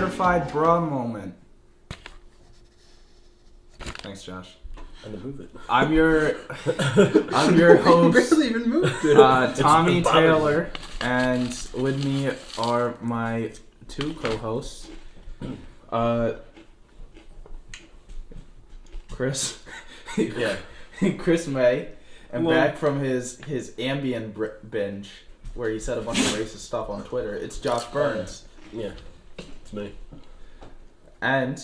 certified bra moment. Thanks, Josh. And to move it. I'm your host. barely even moved it. Tommy Taylor, and with me are my two co-hosts, Chris. Yeah. Chris May, and Well, back from his Ambien binge, where he said a bunch of racist stuff on Twitter. It's Josh Burns. Yeah. It's me. And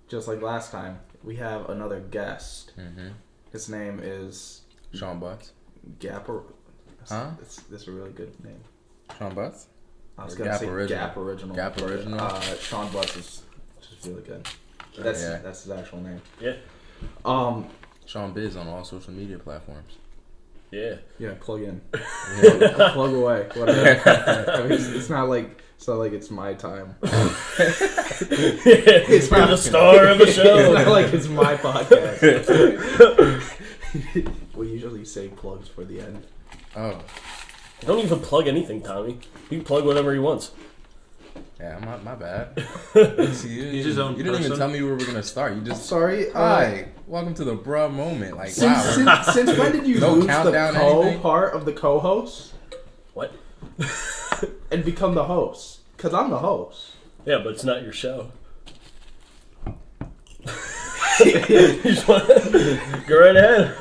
just like last time, we have another guest. Mm-hmm. His name is Sean Butts. Gapper. Huh? This is a really good name. Sean Butts? I was Or gonna Gap say Original. Gap Original. Gap Original? Sean Butts is just really good. That's his actual name. Yeah. Sean Biz on all social media platforms. Yeah. Yeah, plug in. Yeah. Plug away. Whatever. I mean, it's not like it's my time. It's not the star of the show. It's not like it's my podcast. We usually say plugs for the end. Oh. Don't even plug anything, Tommy. You can plug whatever he wants. Yeah, my bad. See, He's his own you didn't even person. tell me where we're going to start. You just... Sorry. Hi. Welcome to the bruh moment. Like, Since, wow. since when did you No lose the countdown, co anything? part of the co-host What? and become the host? Because I'm the host. Yeah, but it's not your show. Yeah. You just want go right ahead.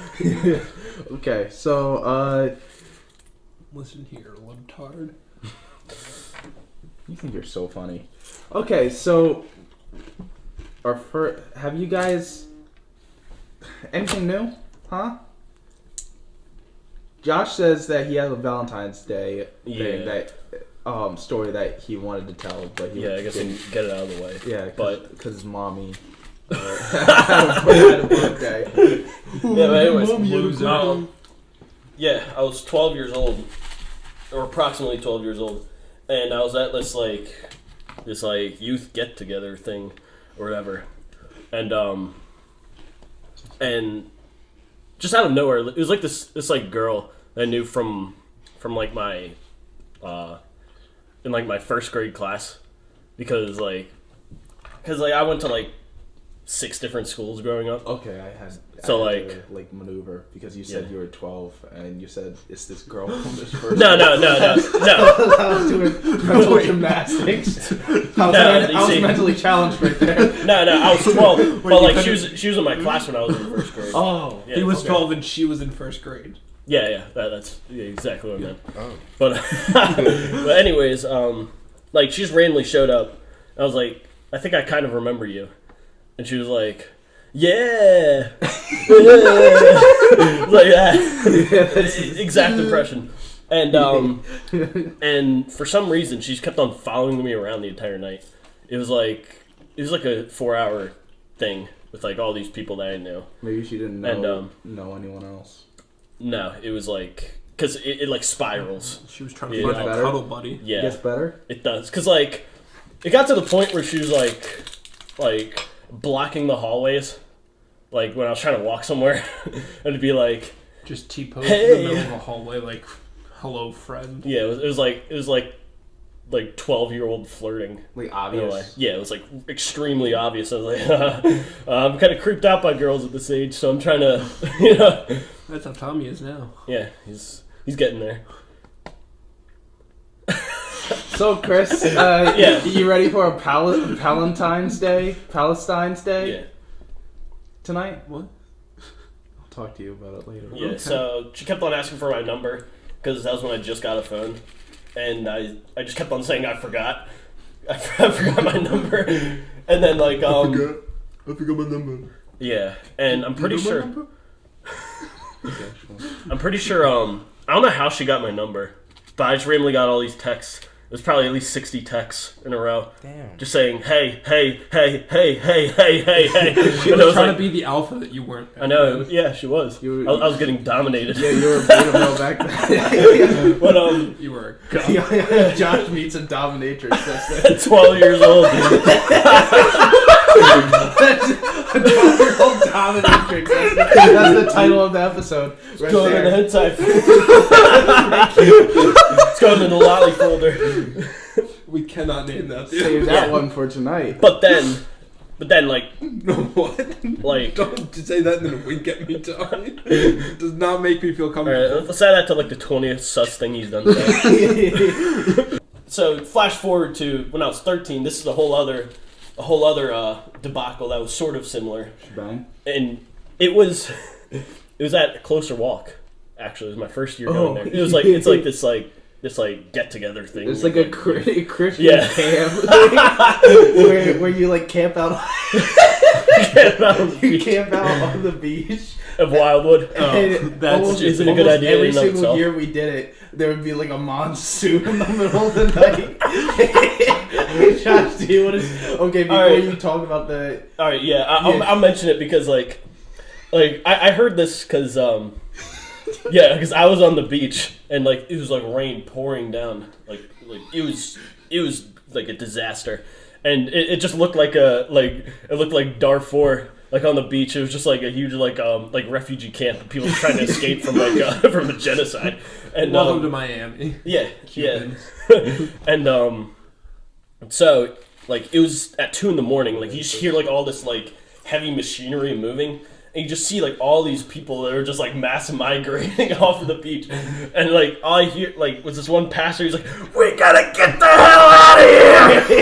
Okay, so Listen here, libtard. you think you're so funny. Okay, so have you guys anything new? Huh? Josh says that he has a Valentine's Day thing that story that he wanted to tell, but he I guess we can get it out of the way. yeah, but because his mommy had a birthday. yeah, but anyways, Loser. yeah, I was 12 years old, or approximately 12 years old, and I was at this youth get together thing, or whatever, and just out of nowhere, it was like this girl that I knew from like my in like my first grade class, because I went to like 6 different schools growing up. Okay, I had to, maneuver because you said you were 12 and you said it's this girl from this first. No. I was doing mental gymnastics. I was mentally challenged right there. No, I was 12, but like she was in my class when I was in first grade. Oh, Yeah, He was okay. 12 and she was in first grade. Yeah, that's exactly what I meant. Oh. But but anyways, like she just randomly showed up. I was like, I think I kind of remember you, and she was like, yeah, like that, exact impression. And and for some reason, she just kept on following me around the entire night. It was like a 4-hour thing with like all these people that I knew. Maybe she didn't know anyone else. No, it was like, because it like spirals. She was trying to Yeah. find a Better? cuddle buddy. Yeah, It gets better. it does. Because like, it got to the point where she was like blocking the hallways. Like when I was trying to walk somewhere, and it'd be like, Just T-posed Hey. in the middle of a hallway like, hello, friend. yeah, it was like 12-year-old flirting. Like In a way. obvious. Yeah, it was like extremely obvious. I was like, I'm kind of creeped out by girls at this age, so I'm trying to, That's how Tommy is now. yeah, he's getting there. So Chris, Yeah. you ready for a Palestine's Day Yeah. tonight? What? I'll talk to you about it later. Yeah, so she kept on asking for my number, because that was when I just got a phone, and I just kept on saying I forgot my number, and then like I forgot my number. yeah, and I'm pretty sure Okay, sure. I don't know how she got my number, but I just randomly got all these texts. There's probably at least 60 texts in a row. Damn. Just saying, hey. She And was I was trying like, to be the alpha that you weren't. I know, yeah, she was. I You- was getting dominated. Yeah, you were a beta male back then. But You were. Josh meets a dominatrix. That's the 12 years old. a 12-year-old dominatrix. That's the title of the episode. Right Going in the there. head type. It's going in the lolly folder. We cannot name that. Dude. Save that Yeah. one for tonight. But then, like, No, what? Like- don't say that and then wink at me, Tommy. Does not make me feel all comfortable. right, let's add that to like the 20th sus thing he's done today. So flash forward to when I was 13. This is a whole other debacle that was sort of similar, Bang. and it was at a Closer Walk. Actually, it was my first year going there. It was like it's like this get together thing. It's like a Christian Yeah. camp where you like camp out. You camp out on the beach. of Wildwood. And that's almost- isn't a good almost idea Every in and of single itself. year we did it, there would be like a monsoon in the middle of the night. Josh, do you want to? Okay, before All right. you talk about the. All right, yeah, I'll mention it because like I heard this because because I was on the beach and like it was like rain pouring down, like it was like a disaster, and it just looked like it looked like Darfur. Like on the beach, it was just like a huge like refugee camp. People trying to escape from from the genocide. And Welcome to Miami. yeah, Cubans. yeah. And so like it was at 2 a.m. Like you just hear like all this like heavy machinery moving, and you just see like all these people that are just like mass migrating off of the beach, and like all I hear like was this one pastor. He's like, "We gotta get the hell out of here!"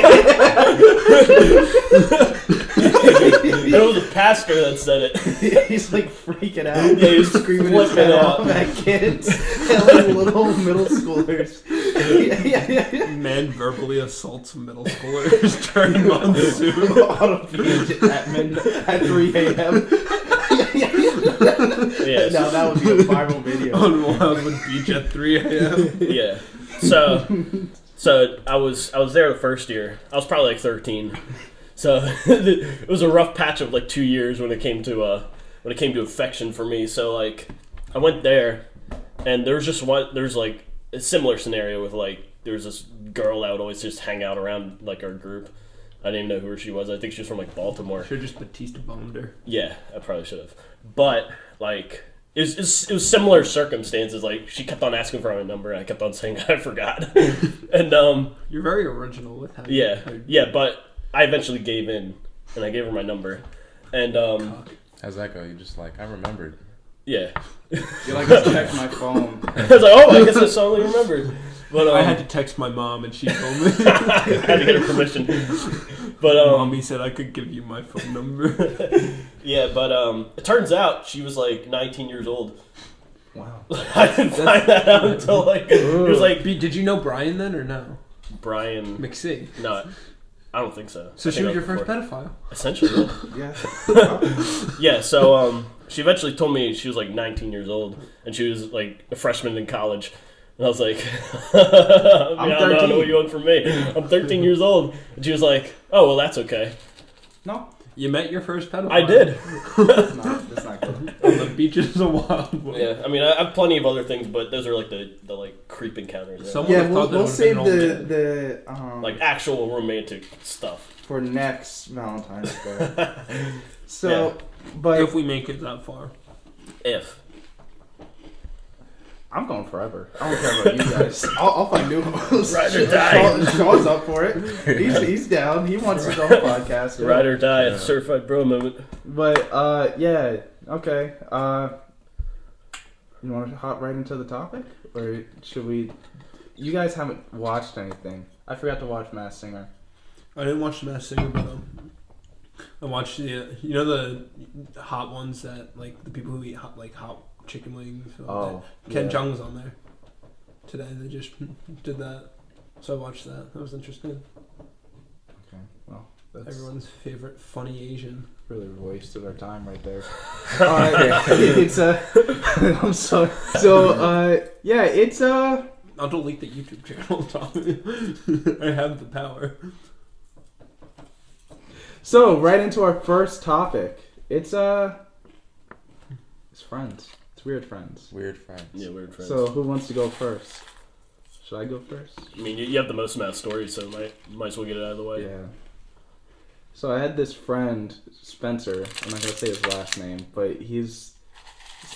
And it was a pastor that said it. He's like freaking out. Yeah, he's screaming his flipping head out. off at kids and like little middle schoolers. Yeah. Man verbally assaults middle schoolers during monsoon. On a beach at 3 a.m. Yes. Now that would be a viral video. On Wildwood Beach at 3 a.m. Yeah. So I was there the first year. I was probably like 13. So it was a rough patch of like 2 years when it came to affection for me. So like I went there, and there's like a similar scenario with like there was this girl that would always just hang out around like our group. I didn't even know who she was. I think she was from like Baltimore. Should have just Batista bombed her. Yeah, I probably should have. But like it was similar circumstances. Like she kept on asking for my number, and I kept on saying I forgot. And You're very original with how yeah, but I eventually gave in, and I gave her my number. And How's that go? You just like, I remembered. yeah, You're like, I checked my phone. I was like, oh, I guess I suddenly remembered. But I had to text my mom, and she told me. I had to get her permission. But Mommy said I could give you my phone number. yeah, but it turns out she was like 19 years old. Wow. I didn't find that out until like it was like Did you know Brian then or no? Brian. McSee. No, I don't think so. So I she think was your that first before. pedophile. Essentially. Yeah. Yeah. So she eventually told me she was like 19 years old, and she was like a freshman in college. And I was like, I don't know what you want from me. I'm 13 years old. And she was like, oh, well, that's okay. No, You met your first pedophile. I did. that's not good. On the beaches of Wildwood. Yeah, I mean, I have plenty of other things, but those are like the like creep encounters. Yeah. Someone Yeah, would have thought that we'll would've save been an old man. the Like actual romantic stuff. for next Valentine's Day. So, but If we make it that far. If. I'm going forever. I don't care about you guys. I'll find new hosts. Ride or die. Sean's up for it. He's down. He wants his own podcast. Ride or die at Certified Bro moment. But yeah, okay. You want to hop right into the topic, or should we? You guys haven't watched anything. I forgot to watch Masked Singer. I didn't watch The Masked Singer, but I watched the the hot ones that like the people who eat hot chicken wings. Oh, Ken yeah. Jeong was on there today. They just did that, so I watched that. That was interesting. Okay, well, that's Everyone's favorite funny Asian. really wasted our time right there. It's I'm sorry. So yeah, it's I'll delete the YouTube channel. Tommy. I have the power. So right into our first topic. It's friends. It's weird friends. Weird friends. Yeah, weird friends. So who wants to go first? Should I go first? I mean, you have the most amount of stories, so might as well get it out of the way. Yeah. So I had this friend, Spencer. I'm not gonna say his last name, but his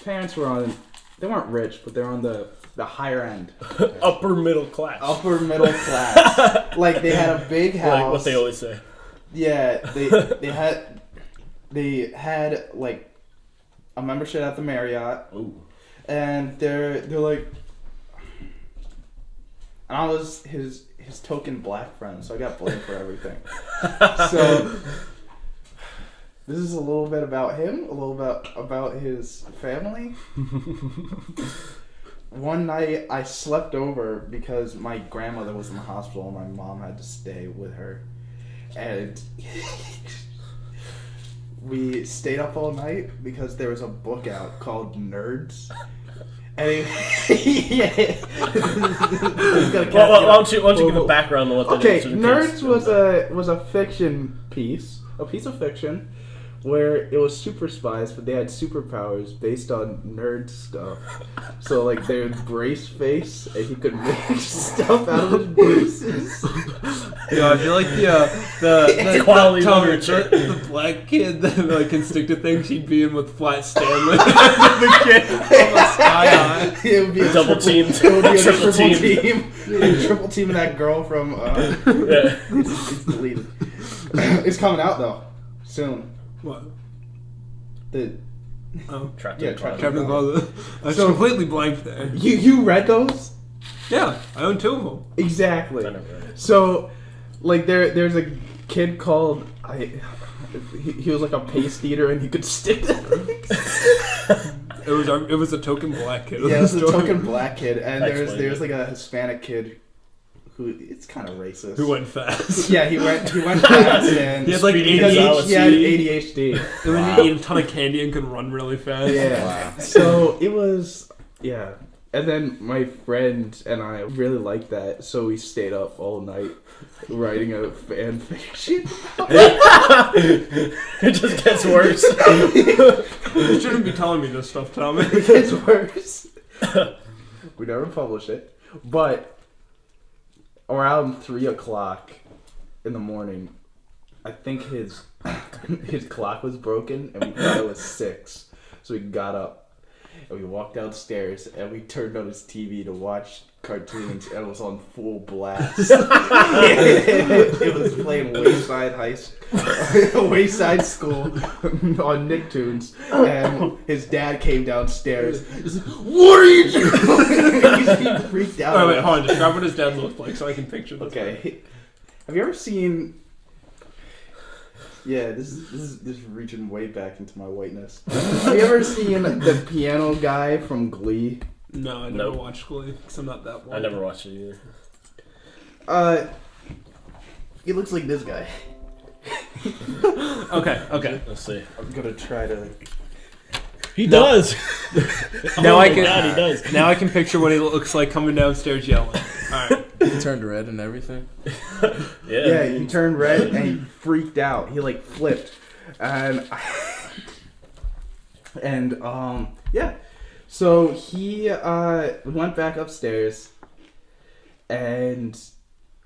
parents were on they weren't rich, but they're on the higher end. Upper middle class. Upper middle class. Like, they had a big house. Like what they always say. Yeah, they had like a membership at the Marriott. Ooh. And they're like, and I was his token black friend, so I got blamed for everything. So this is a little bit about him, a little bit about his family. One night I slept over because my grandmother was in the hospital and my mom had to stay with her. And we stayed up all night because there was a book out called Nerds. And why don't you give a background on what that is? Okay, Nerds was a fiction piece, a piece of fiction, where it was super spies, but they had superpowers based on nerd stuff. So, like, they would brace face, and he could make stuff out of his braces. Yeah, I feel like the quality literature. The black kid that like instinctive thing she'd be in with Flat Stanley. The kid from the Sky High. It would be a double team. It would be a triple team. Triple teaming that girl from. It's deleted. It's coming out though, soon. What? Trapped yeah, in Closet. Trapped in the Closet. I was completely blank there. You read those? Yeah, I own 2 of them. Exactly. I never read it. So, like, there's a kid called he was like a paste eater and he could stick to things. It was a token black kid. Yeah, it was a token black kid, and Explain there's it. like a Hispanic kid who it's kind of racist. Who went fast. Yeah, he went fast and He had like Speedy ADHD. Gonzalez. he had ADHD. And then he ate a ton of candy and could run really fast. Yeah. Wow. So it was, yeah. And then my friend and I really liked that, so we stayed up all night writing a fan fiction. It just gets worse. You shouldn't be telling me this stuff, Tommy. It gets worse. We never published it, but around 3 o'clock in the morning, I think his clock was broken, and we thought it was 6, so we got up. And we walked downstairs and we turned on his TV to watch cartoons, and it was on full blast. It was playing Wayside School on Nicktoons, and his dad came downstairs. He's like, "What are you doing?" He freaked out. Oh, wait, hold on. Describe what his dad looked like so I can picture this. Okay. Have you ever seen? Yeah, this is reaching way back into my whiteness. Have you ever seen the piano guy from Glee? No, I never watched Glee because I'm not that one. I never watched it either. He looks like this guy. Okay. Let's see. I'm gonna try to. He does. Now I my can. God, he does. Now I can picture what he looks like coming downstairs yelling. All right. He turned red and everything. Yeah, he turned red and he freaked out. He like flipped, and yeah. So he went back upstairs, and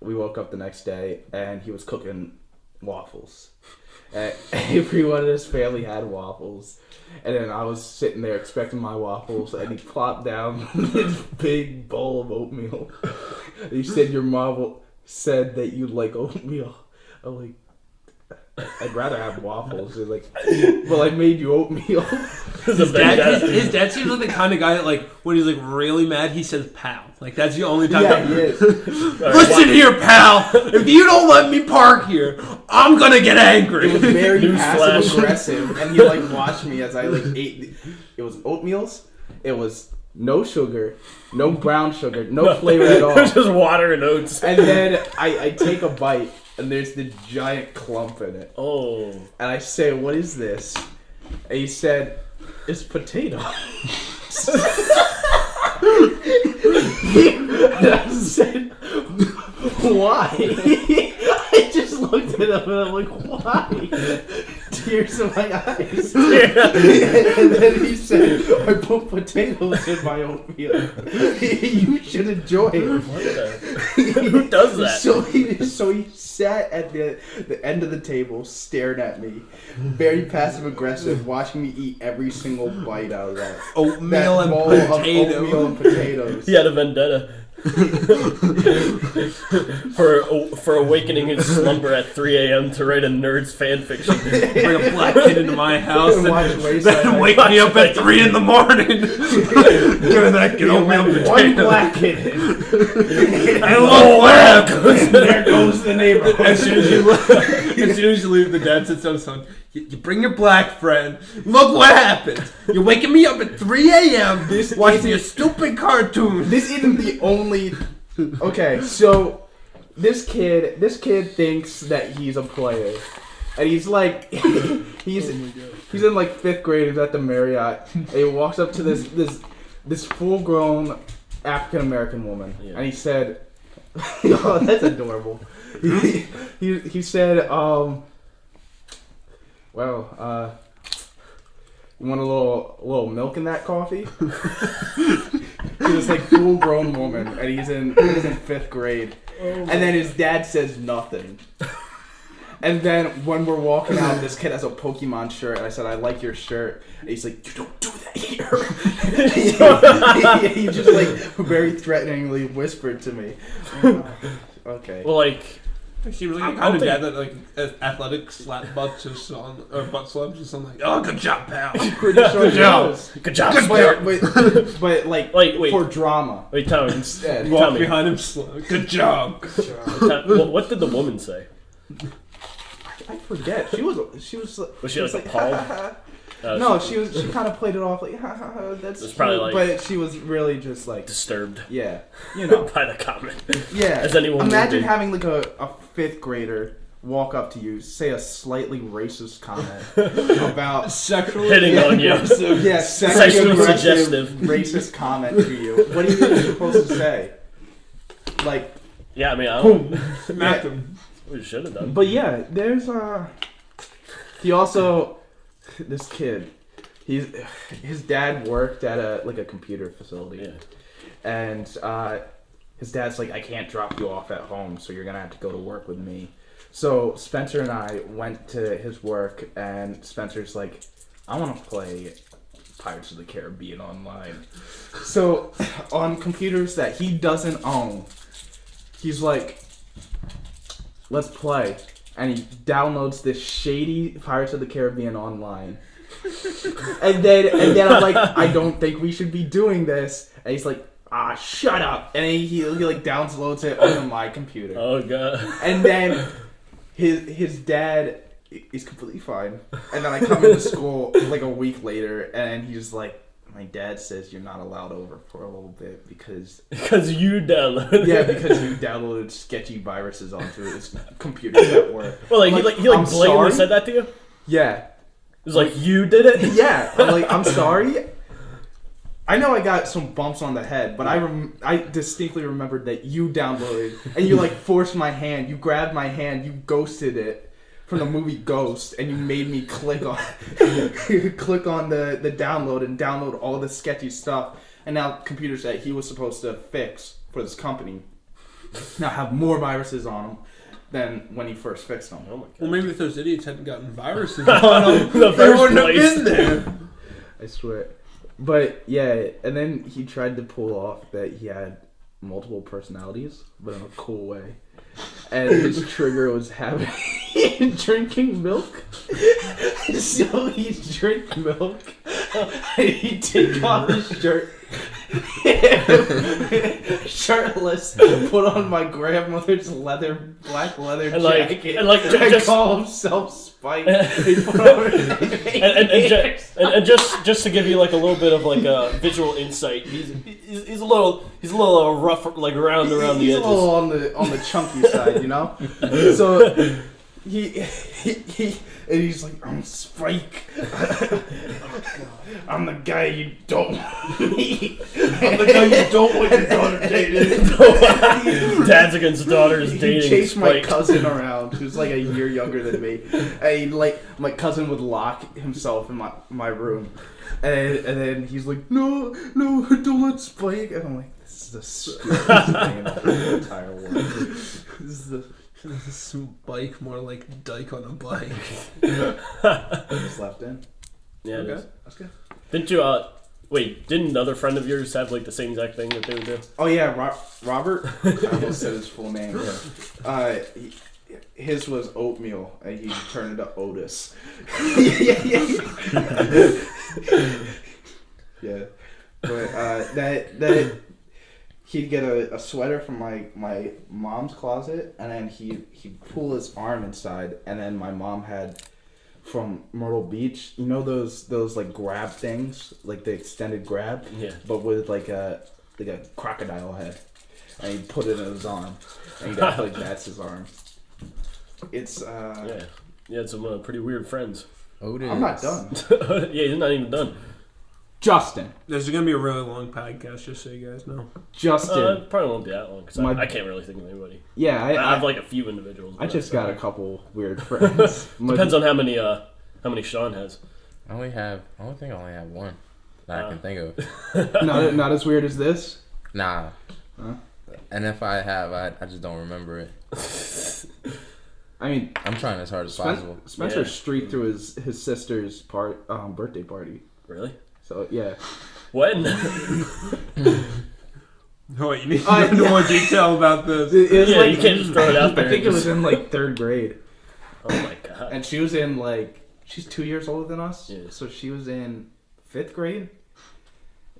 we woke up the next day, and he was cooking waffles. Everyone in his family had waffles, and then I was sitting there expecting my waffles, and he plopped down this big bowl of oatmeal. He said, "Your mom said that you like oatmeal." I'm like, "I'd rather have waffles." They're like, "Well, I made you oatmeal." His dad seems like the kind of guy that, like, when he's like really mad, he says "pal." Like, that's the only time. Yeah, he is. Listen here, pal. If you don't let me park here, I'm gonna get angry. It was very Newsflash. passive aggressive, and he like watched me as I like ate. It was oatmeals. It was no sugar, no brown sugar, no flavor at all. It was just water and oats. And then I take a bite, and there's the giant clump in it. Oh. And I say, "What is this?" And he said, "It's potato." And I said, "Why?" I just looked at him and I'm like, "Why?" Tears in my eyes. And then he said, "I put potatoes in my oatmeal. You should enjoy it." What the? Who does that? So he sat at the end of the table, staring at me, very passive aggressive, watching me eat every single bite out of that Oatmeal and bowl potato. of oatmeal and potatoes. He had a vendetta. for awakening his slumber at 3 a.m. to write a nerd's fan fiction. Bring a black kid into my house And watch and Wayside then High. wake me up at 3 in the morning. Giving that kid oatmeal and One potato. black kid in. I love black. There goes the neighborhood. As soon as you leave, the dad sits down, son. You bring your black friend. Look what happens. You're waking me up at 3 a.m. watching a stupid cartoon. This isn't the only. Okay, so this kid thinks that he's a player, and he's like, he's in like 5th grade. He's at the Marriott, and he walks up to this full-grown African American woman, and he said, "Oh, that's adorable." He said, "Well, you want a little milk in that coffee?" He's this like full grown woman, and he's in 5th grade, and then his dad says nothing. And then when we're walking out, this kid has a Pokemon shirt, and I said, "I like your shirt." And he's like, "You don't do that here." He just like very threateningly whispered to me. Okay. Well, like, She was like I kind of don't dad that like athletic slap butts his son or butt slaps his son like, "Oh, good job, pal." Pretty sure he was. good job, But like Wait. for drama Wait, Tom. instead. Walk me. behind him slow. Good job. What did the woman say? I forget. She was Was she like appalled? No, she kind of played it off like, that's It's probably cute, like- but she was really just like, Disturbed yeah, you know, by the comment. yeah. As anyone would Imagine be. having like a 5th grader walk up to you, say a slightly racist comment about Sexually Hitting on you. yeah, Sexually sexually aggressive suggestive. racist comment to you. What do you think you're supposed to say? Like, Yeah, I mean, I don't. smacked him. We should have done. but yeah, there's he also, this kid, his dad worked at a computer facility. Yeah. And his dad's like, "I can't drop you off at home, so you're gonna have to go to work with me." So Spencer and I went to his work, and Spencer's like, "I want to play Pirates of the Caribbean online." So on computers that he doesn't own, he's like, "Let's play," and he downloads this shady Pirates of the Caribbean online. And then I'm like, "I don't think we should be doing this." And he's like, "Shut up!" And he like downloads it on my computer. Oh god. And then his dad is completely fine. And then I come into school like a week later, and he's like, "My dad says you're not allowed over for a little bit because You downloaded. yeah, because you downloaded sketchy viruses onto his computer at work." Well, like, I'm he "I'm blatantly sorry?" said that to you. Yeah. It was like, you did it. Yeah, I'm like, "I'm sorry." I know I got some bumps on the head, but I distinctly remembered that you downloaded and you like forced my hand. You grabbed my hand. You ghosted it from the movie Ghost, and you made me click on the download and download all the sketchy stuff. And now computers that he was supposed to fix for this company now have more viruses on them than when he first fixed them. Oh my god. Well, maybe if those idiots hadn't gotten viruses on them, The they first wouldn't have place. been there. I swear. But yeah, and then he tried to pull off that he had multiple personalities, but in a cool way. And his trigger was having drinking milk. So he'd drink milk, and he'd take off his shirt, shirtless, put on my grandmother's black leather jacket, and just call himself Spike. and just to give you like a little bit of like a visual insight, he's a little rough, like around the He's edges. a little on the chunky side, you know. So he and he's like, "I'm Spike. I'm the guy you don't meet. I'm the guy you don't want your daughter dating." Dads against daughters He dating. chased my Spike. cousin around, who's like a year younger than me. And he, like, my cousin would lock himself in my room, and then he's like, "No, don't let Spike." And I'm like, "This is the stupidest thing in the entire world. This is bike, more like dyke on a bike. Just left in. Yeah, it Okay. is. That's good. Didn't you, wait, didn't another friend of yours have, like, the same exact thing that they would do? Oh yeah, Robert. I almost said his full name. His was oatmeal, and he turned into Otis. Yeah. But that he'd get a sweater from my mom's closet, and then he'd pull his arm inside, and then my mom had from Myrtle Beach, you know those like grab things, like the extended grab, Yeah. but with like a crocodile head, and he'd put it in his arm, and he'd act like that's his arm. It's Yeah. You had some pretty weird friends. Otis. I'm not done. Yeah, he's not even done. Justin. This is gonna be a really long podcast, just so you guys know. Justin. It probably won't be that long, because My- I can't really think of anybody. Yeah, I have, like, a few individuals. I but just that's got a couple weird friends. Depends on how many Sean has. I only think I only have one that I can think of. not as weird as this. Nah. Huh? And if I have, I just don't remember it. I mean, I'm trying as hard as possible. Spencer Yeah. streaked through his sister's birthday party. Really? So yeah. When? Oh, wait, you need to go into more detail about this. It was Yeah, like, you can't just throw it out there. I think it was in like 3rd grade, Oh my god. and she was in she's 2 years older than us. Yeah. So she was in 5th grade.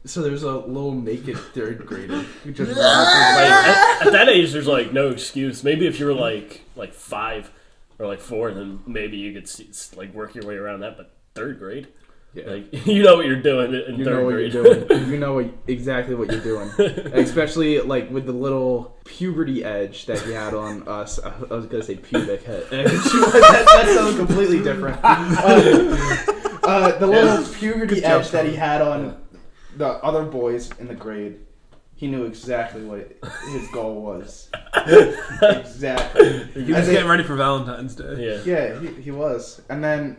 So there's a little naked 3rd grader who just Like, at that age, there's like no excuse. Maybe if you were like 5 or like 4, then maybe you could like work your way around that. But 3rd grade, yeah. like you know what you're doing in You 3rd know what grade. you're doing. You know exactly what you're doing. Especially like with the little puberty edge that he had on us. I was gonna say pubic head. that sounds completely different. The little puberty edge that he had on the other boys in the grade. He knew exactly what his goal was. Exactly. He was getting ready for Valentine's Day. Yeah. Yeah, he was. And then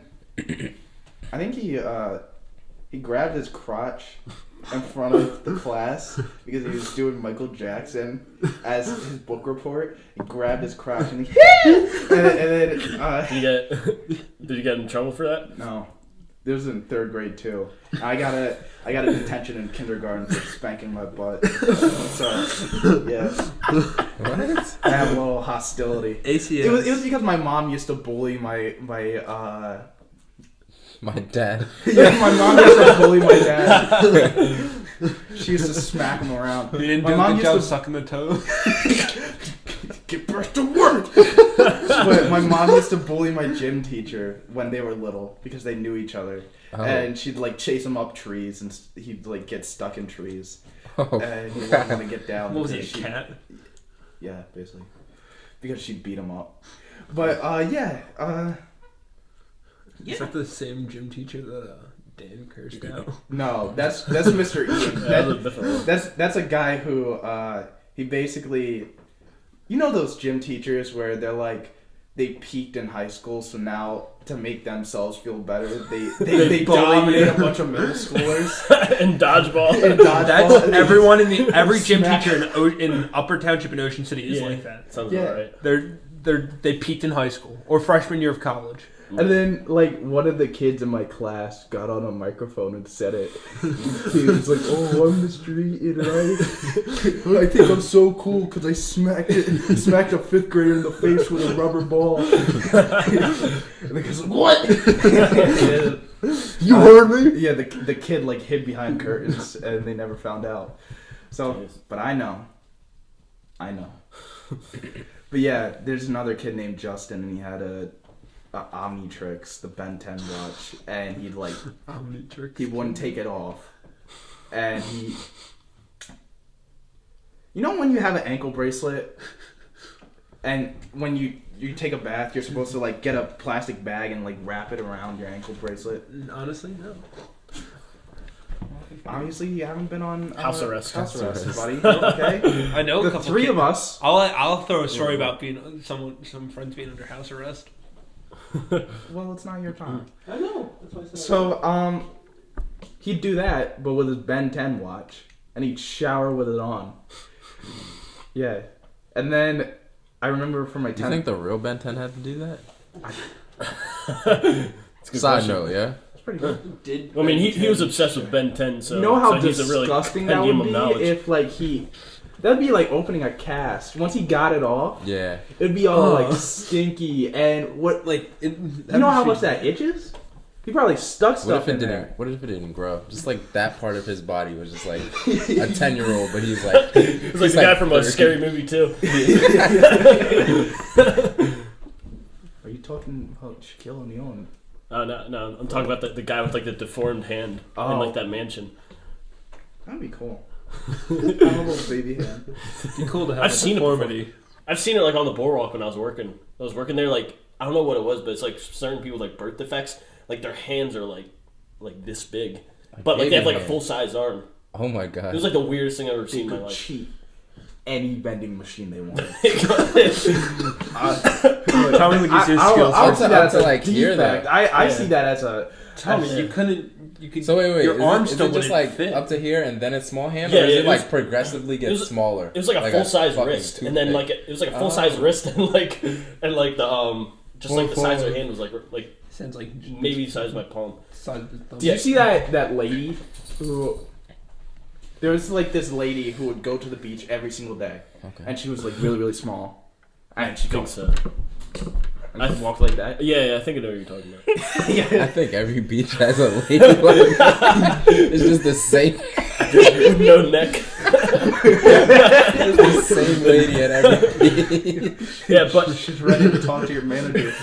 I think he grabbed his crotch in front of the class because he was doing Michael Jackson as his book report. He grabbed his crotch and then Did you get in trouble for that? no. This was in 3rd grade too. I got a detention in kindergarten for spanking my butt. So yeah, What? I have a little hostility. ACS. It was because my mom used to bully my My dad. yeah, my mom used to bully my dad. She used to smack him around. You didn't My do a mom good used job to- sucking the toe. Get back to work. But my mom used to bully my gym teacher when they were little because they knew each other, Oh. and she'd like chase him up trees, and he'd like get stuck in trees, Oh. and he wouldn't want to get down. What was he, a because she- cat? Yeah, basically, because she'd beat him up. But yeah. Is that the same gym teacher that Dan cursed out? No, that's Mr. Ian. That was a different one. That's a guy who he basically, you know those gym teachers where they're like they peaked in high school, so now to make themselves feel better, they dominate a bunch of middle schoolers And dodgeball. in dodgeball. That's everyone in every gym Smack. teacher in Upper Township in Ocean City is like that. Sounds Yeah. about right. They peaked in high school or freshman year of college. And then, like, one of the kids in my class got on a microphone and said it. He was like, "Oh, I'm Mr. Eaton, right? I think I'm so cool because I smacked a 5th grader in the face with a rubber ball." And the kid's like, "What?" You heard me? Yeah, the kid, like, hid behind curtains, and they never found out. So, Jeez. but I know. But yeah, there's another kid named Justin, and he had a Dominatrix, the Ben 10 watch, and he'd like he wouldn't take it off, and you know when you have an ankle bracelet, and when you take a bath, you're supposed to like get a plastic bag and like wrap it around your ankle bracelet. Honestly, no. Obviously, you haven't been on House arrest. House arrest, buddy. Okay, I know the a couple. three of us. I'll throw a story about being some friends being under house arrest. Well, it's not your time. I know. That's why I said So, he'd do that, but with his Ben 10 watch. and he'd shower with it on. Yeah, and then I remember from my Do you 10th. think the real Ben 10 had to do that? It's a good Side question. note, yeah. That's pretty good. I mean, he was obsessed with Ben 10, so You know how so he's a really disgusting that compendium would of be knowledge. if like that'd be like opening a cast. Once he got it off, Yeah. it'd be all like stinky and what Like, you know how much that itches? He probably stuck stuff What if it in didn't? there. What if it didn't grow? Just like that part of his body was just like a 10-year-old, but he's like It's like the guy from a Scary Movie too. Are you talking about Shaquille O'Neal? No, I'm talking about the guy with like the deformed hand in Oh. like that mansion. That'd be cool. I have a little baby hand. It'd be cool to have I've a seen it deformity. I've seen it like on the boardwalk when I was working. I was working there, like I don't know what it was, but it's like certain people with like birth defects, like their hands are like this big, but like they have like a baby full size arm. Oh my It god. was like the weirdest thing I've ever seen They in my could life. cheat any vending machine they wanted. Tommy would use your skills. I'll Up see to- that up as to, a like, hear defect. that. I Yeah. see that as a. Tommy, Yeah. you couldn't. You could. So wait, your is arm it, still is it just wouldn't like fit. up to here and then it's small hand, Yeah, or is yeah, it it like was- progressively get it was- smaller? It was like a full size fucking wrist, and toothpick. then like it was like a full size wrist, and like the just like the size of her hand was like Sounds like maybe the size of my palm. Did you see that lady who? There was like this lady who would go to the beach every single day, Okay. and she was like really really small, and she I think could so. walk like that. Yeah, I think I know what you're talking about. I think every beach has a lady like that. It's just the same, With no neck. it's the same lady at every beach. Yeah, but She's ready to talk to your manager.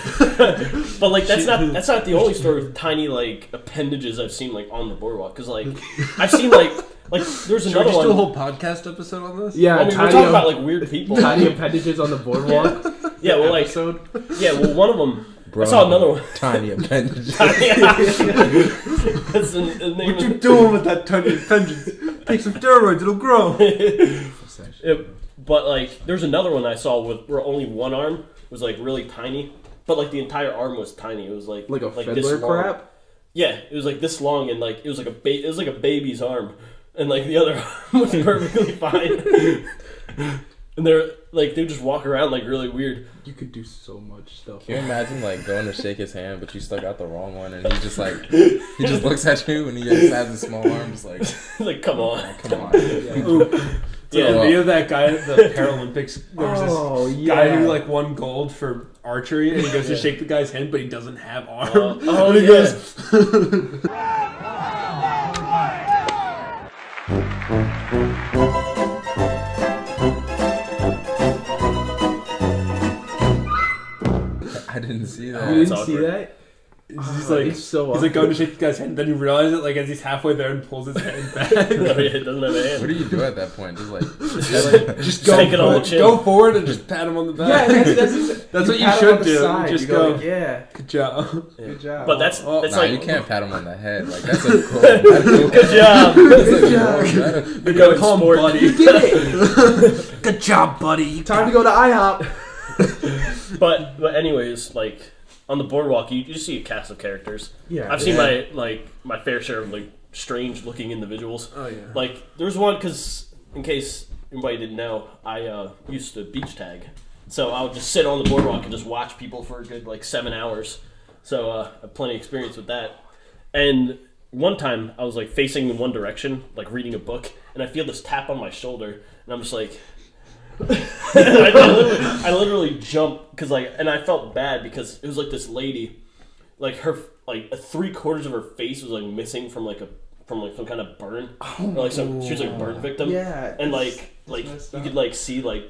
like that's not the only story with tiny like appendages I've seen like on the boardwalk, because like I've seen like there's Should we another just do a one. whole podcast episode on this? Yeah, I mean, we're talking about like weird people. tiny appendages on the boardwalk. Yeah, well, like episode. one of them. Bro, I saw another one. Tiny appendages. That's the name What you of doing with that tiny appendage? Take some steroids, it'll grow. But like, there's another one I saw where only one arm was like really tiny, but like the entire arm was tiny. It was like Like a this fiddler long. crap. Yeah, it was like this long, and like it was like a baby's arm, and like the other arm was perfectly fine. And they're like they just walk around like really weird. You could do so much stuff. Can you imagine like going to shake his hand, but you stuck out the wrong one, and he just looks at you, and he just has a small arm, just like, Like, come on. come on. Yeah, The video of that guy at the Paralympics. There was Oh, this yeah. guy who like won gold for archery, and he goes to shake the guy's hand, but he doesn't have arm. oh, and he yeah. goes, I didn't see You that. It's didn't see awkward. that? he's like, It's so he's like going to shake the guy's hand, then you realize it like as he's halfway there and pulls his hand back. Oh, yeah, it doesn't have a hand. What do you do at that point? Just like, Just Take it on the chin. Go forward and just pat him on the back. Yeah, that's what you pat him should on the do. side. Just You go. like, yeah, Good job. good job. But that's Oh, that's nah, like you can't pat him on the head. Like that's a gold medal. good job. That's a Good job. gold medal. You're going Call him sport. buddy. you did it. Good job, buddy. Time to go to IHOP. But anyways, like on the boardwalk, you just see a cast of characters. Yeah, I've seen my fair share of like strange looking individuals. Oh yeah. Like there was one because in case anybody didn't know, I used to beach tag, so I would just sit on the boardwalk and just watch people for a good like 7 hours. So I have plenty of experience with that. And one time I was like facing in one direction, like reading a book, and I feel this tap on my shoulder, and I'm just like. I literally jumped because and I felt bad because it was like this lady, like her like 3/4 of her face was like missing from some kind of burn, or like she was like a burn victim, Yeah, and it's like messed you up. could like see like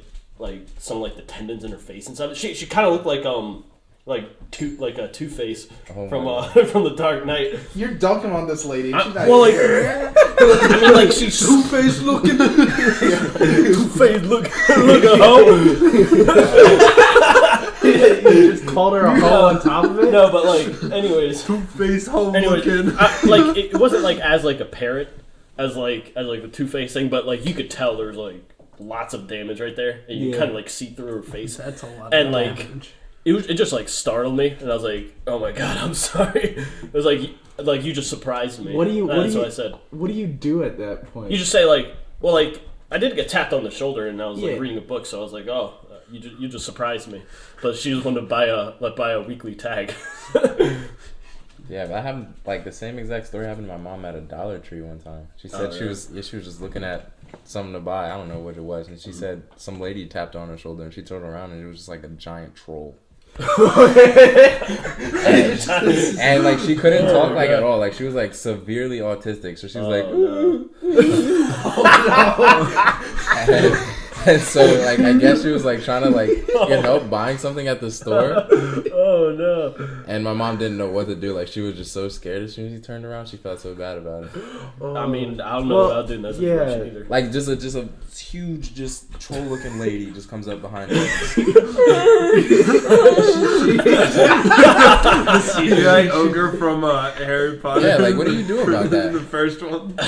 some like the tendons in her face and stuff. She kind of looked like a Two-Face Oh from my from the Dark Knight. You're dunking on this lady. She's not- Well, like I mean, like she's Two-Face looking. Two-Face look a hoe. You just called her a hoe on top of it. No, but like, anyways, Two-Face home anyways, looking. like it wasn't like as like apparent as like the Two-Face thing, but like you could tell there was like lots of damage right there, and you Yeah. kind of like see through her face. That's a lot. And, of like, damage. It just like startled me, and I was like, "Oh my god, I'm sorry." It was like you just surprised me. What do you- That's what I said. What do you do at that point? You just say like Well, like I did get tapped on the shoulder, and I was like Yeah. reading a book, so I was like, "Oh, you just surprised me." But she was wanting to buy a weekly tag. Yeah, but I have like the same exact story happened to my mom at a Dollar Tree one time. She said she was just looking at something to buy. I don't know what it was, and she said some lady tapped on her shoulder, and she turned around, and it was just like a giant troll. and like she couldn't talk like at all. Like she was like severely autistic, so she was like, and so like I guess she was like trying to like get help buying something at the store. Oh no! And my mom didn't know what to do. Like she was just so scared. As soon as he turned around, she felt so bad about it. I mean, I don't know about doing that situation either. Like just a huge, just troll looking lady just comes up behind her. The CGI ogre from Harry Potter. Yeah, like what do you do about that? The first one.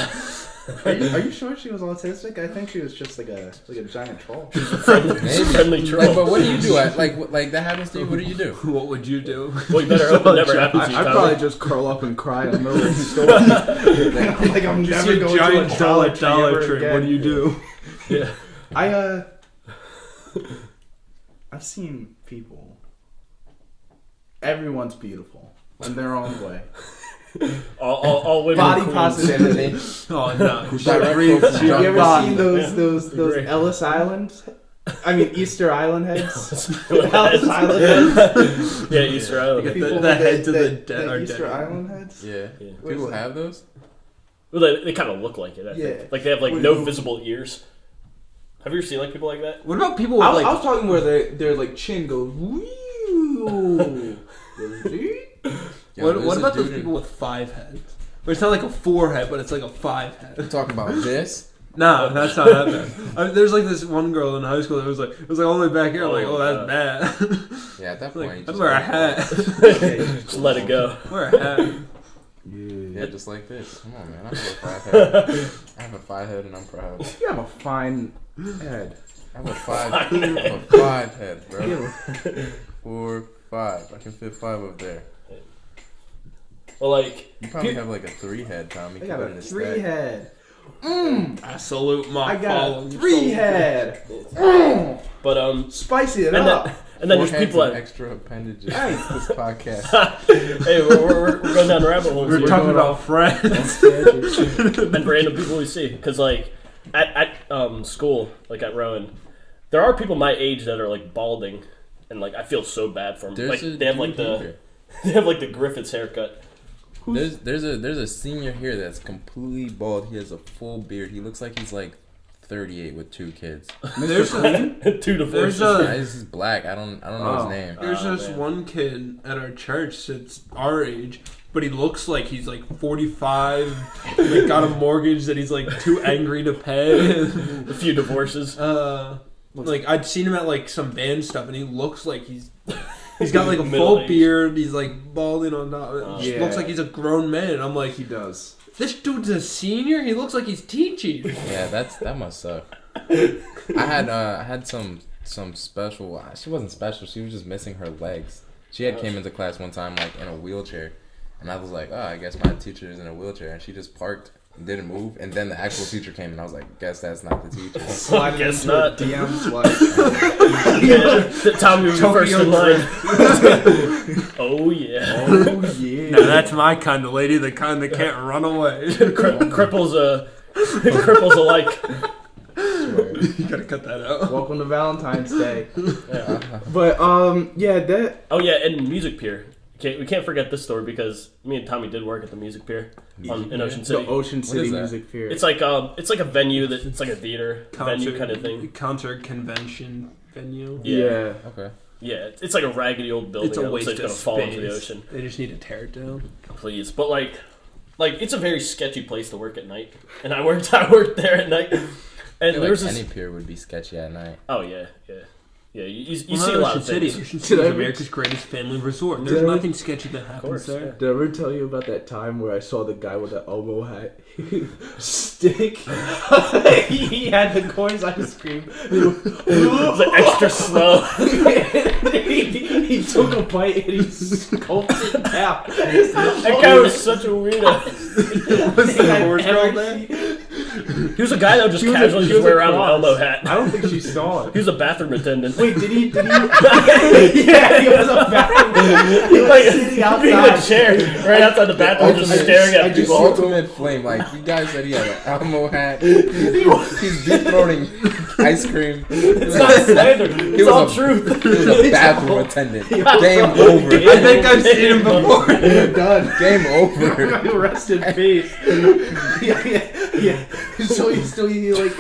Are you sure she was autistic? I think she was just like a giant troll. Friendly troll. Like, but what do you do? Like that happens to you. What do you do? What would you do? Well, you better hope it never happens to you, I'd Tommy. probably just curl up and cry in the middle of the store. like I'm You never see a going giant to a Dollar Dollar Tree. Tree. What do you do? Yeah. I've seen people. Everyone's beautiful in their own way. All women. Body are queens. positivity. Oh no! Have you ever seen those Ellis Island? I mean Easter Island heads. Ellis Island heads. Yeah, Easter Island. The heads of the dead are Easter dead. Island heads. Yeah. Yeah. People have those. Well, they kind of look like it. I think. Yeah. Like they have like no visible ears. Have you ever seen like people like that? What about people with I like? was talking where their like chin goes. Woo. What about those people with 5 heads? Where it's not like a 4 head, but it's like a 5 head. You're talking about this? No, that's not that bad. There's like this one girl in high school that was like, it was like all the way back here. I'm like, oh, that's bad. Yeah, at that point, Like, you I'd just wear a hat. Just let it go. Wear a hat. Yeah, just like this. Come on, man. I have a 5 head. I have a 5 head, and I'm proud. You have a fine head. I have a 5 head, bro. 4, 5. I can fit 5 up there. Well, like You probably have like a 3 head, Tommy. I got a 3 head. I salute my I got a fallen 3 soldier. head. but Spicy it and up. then 4 there's heads people and that extra appendages. Nice. This podcast. hey, we're going down rabbit holes. We're here. talking about friends. And random people we see, because like at school, like at Rowan, there are people my age that are like balding, and like I feel so bad for them. There's Like a they have like dude the here. they have like the Griffiths haircut. There's a senior here that's completely bald. He has a full beard. He looks like he's like 38 with 2 kids. There's 2 divorces. There's He's black. I don't know his name. There's this man. one kid at our church that's our age, but he looks like he's like 45, like got a mortgage that he's like too angry to pay. A few divorces. Like I'd seen him at like some band stuff, and he looks like he's got like a full Middle-aged. beard. He's like balding on top. It just Yeah. looks like he's a grown man. And I'm like, He does. this dude's a senior. He looks like he's teaching. Yeah, that must suck. I had some special. She wasn't special. She was just missing her legs. She had came into class one time like in a wheelchair, and I was like, oh, I guess my teacher is in a wheelchair, and she just parked. Didn't move, and then the actual teacher came, and I was like, "Guess that's not the teacher." Sliding Guess into not. DMs like Tommy was the first in line. Oh yeah. oh yeah. Now that's my kind of lady, the kind that can't run away. Cripples alike. You gotta cut that out. Welcome to Valentine's Day. Yeah. But yeah, that Oh yeah, and Music Pier. We can't forget this story because me and Tommy did work at the Music Pier in Ocean City. the Ocean City is that? Music Pier. It's like a venue that it's like a theater venue kind of thing. Concert convention venue. Yeah. Okay. Yeah, it's like a raggedy old building. It's a that looks waste like of it's gonna fall into the space. ocean. They just need to tear it down. Please, but like it's a very sketchy place to work at night, and I worked there at night, and I feel there's like this. any pier would be sketchy at night. Oh yeah. You Well, see a lot Ocean of City. things. Ocean City Did is I- America's greatest family resort. Did There's I- nothing sketchy that happens course, there. Did I ever tell you about that time where I saw the guy with the elbow hat stick? He had the coins ice cream. It's like extra slow. he took a bite and he sculpted it down. That guy was such a weirdo. Was the horse girl there? He was a guy that would just He was a- casually he just was wear a around an cross. elbow hat. I don't think she saw it. He was a bathroom attendant. Wait, did he? Yeah, he was a bathroom. He was Like, sitting being in a outside. chair right outside the bathroom, just staring I at just- people. Ultimate flame. Like, you guys said he had an Elmo hat. He's deep throating ice cream. It's not slander. It's was all a- truth. He was a bathroom attendant. Game over. I think I've seen him before. You're done. Game over. Rest in peace. Yeah. So he ate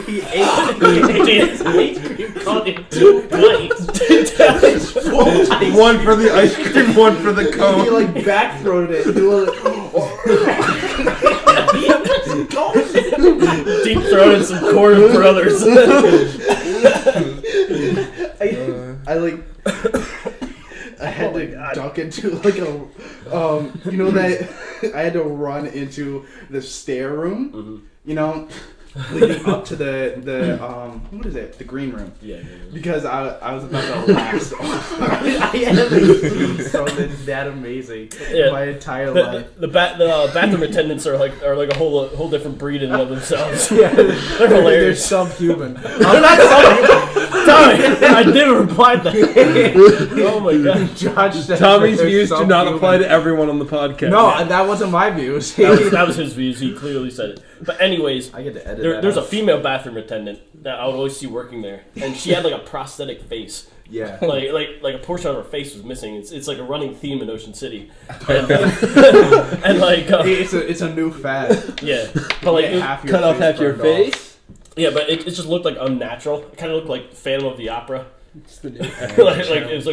his ice cream cone in 2 bites. Full ice One for the ice cream, one for the He cone. like back-throated it. He was like, Deep throated some Corn Brothers. I like. I had to duck into like a, you know that I had to run into the stair room, you know, leading up to the what is it? The green room. Yeah. Because I was about to last. I haven't seen something that amazing in my entire life. The bathroom attendants are like a whole different breed in and of themselves. Yeah, They're hilarious. They're subhuman. I'm not telling Tommy, I did reply that. Oh my god. Josh said Tommy's they're views do not subhuman. apply to everyone on the podcast. No, that wasn't my views. That was his views. He clearly said it. But anyways, I get to edit there's a out. female bathroom attendant that I would always see working there, and she had like a prosthetic face. Yeah. Like a portion of her face was missing. It's like a running theme in Ocean City, and like It's a new fad. yeah, but like it- half your cut off face half your burned face. yeah, but it just looked like unnatural. It kind of looked like Phantom of the Opera. It's the new like it was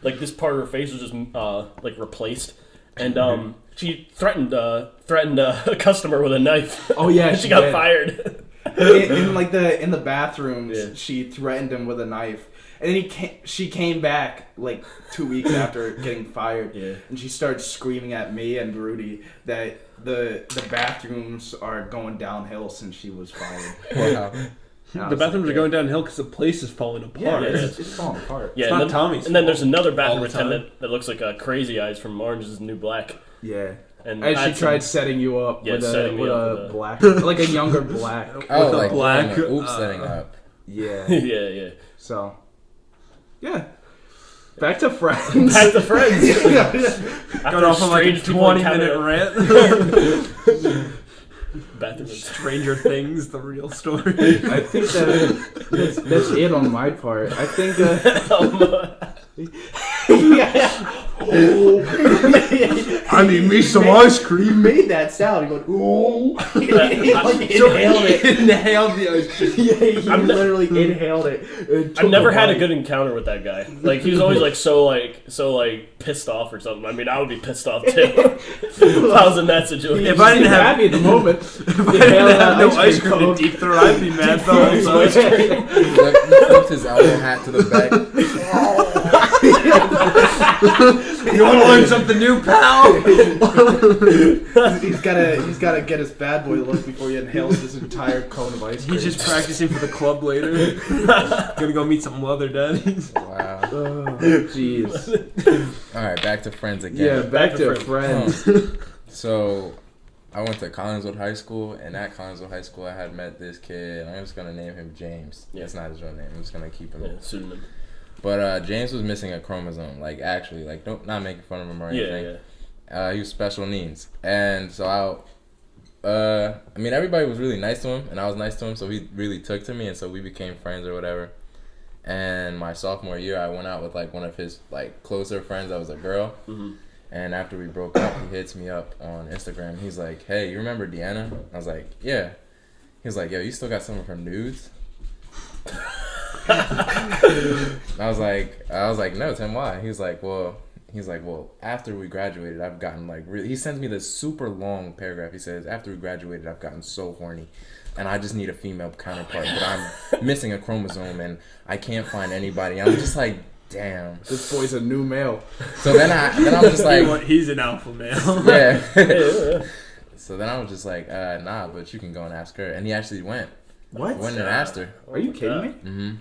like this part of her face was just like replaced, and she threatened a customer with a knife. Oh yeah, she got did. fired. in the bathrooms. Yeah. She threatened him with a knife, and then she came back like 2 weeks after getting fired, Yeah. and she started screaming at me and Rudy that the bathrooms are going downhill since she was fired. Wow. And I The was bathrooms like, are going downhill because the place is falling apart. Yeah, Yeah. it's falling apart. Yeah, It's and not then, Tommy's and then there's fault another all bathroom the time. attendant that looks like Crazy Eyes from Orange is the New Black. Yeah. And And I she had tried some- setting you up Yeah, with setting me with up a with a- black, like a younger black. Oh, With a like black, oops, setting up. Yeah. yeah. So, yeah. Back to Friends. Back to Friends. Got off on like a Strange people 20-minute encounter- rant. Bathroom. Stranger Things, the real story. I think that's it on my part. I think I need me some ice you cream. made that sound. You went ooh. He like So inhaled it. inhaled the ice cream. Yeah, he literally inhaled it. and I've took never a had a bite. good encounter with that guy. Like he was always like so pissed off or something. I mean, I would be pissed off too if I was in that situation. If I didn't He's have- happy at the moment. If I didn't have no ice cream to deep throat, I'd be mad though. Ice cream. He flipped his elbow hat to the back. You want to learn something new, pal? He's gotta get his bad boy look before he inhales this entire cone of ice cream. He's just practicing for the club later. Gonna go meet some leather daddies. Wow. Oh, jeez. All right, back to Friends again. Yeah, back to Friends. Friends. So, I went to Collinswood High School, and at Collinswood High School, I had met this kid. I'm just gonna name him James. Yeah. It's not his real name. I'm just gonna keep him. Yeah, pseudonym. But James was missing a chromosome. Like actually, like not making fun of him or anything. Yeah. He was special needs, and so I mean, everybody was really nice to him, and I was nice to him, so he really took to me, and so we became friends or whatever. And my sophomore year, I went out with like one of his like closer friends that was a girl. Mm-hmm. And after we broke up, he hits me up on Instagram. He's like, "Hey, you remember Deanna?" I was like, "Yeah." He was like, "Yo, you still got some of her nudes?" I was like, "No, Tim, why?" He's like, well, after we graduated, I've gotten like really. He sends me this super long paragraph. He says, "After we graduated, I've gotten so horny, and I just need a female counterpart, but I'm missing a chromosome, and I can't find anybody." I'm just like, damn. This boy's a new male. So then I'm just like, He's an alpha male. yeah. Yeah. So then I was just like, nah, but you can go and ask her. And he actually went. What? Went and asked her. Are you kidding me? Mm-hmm.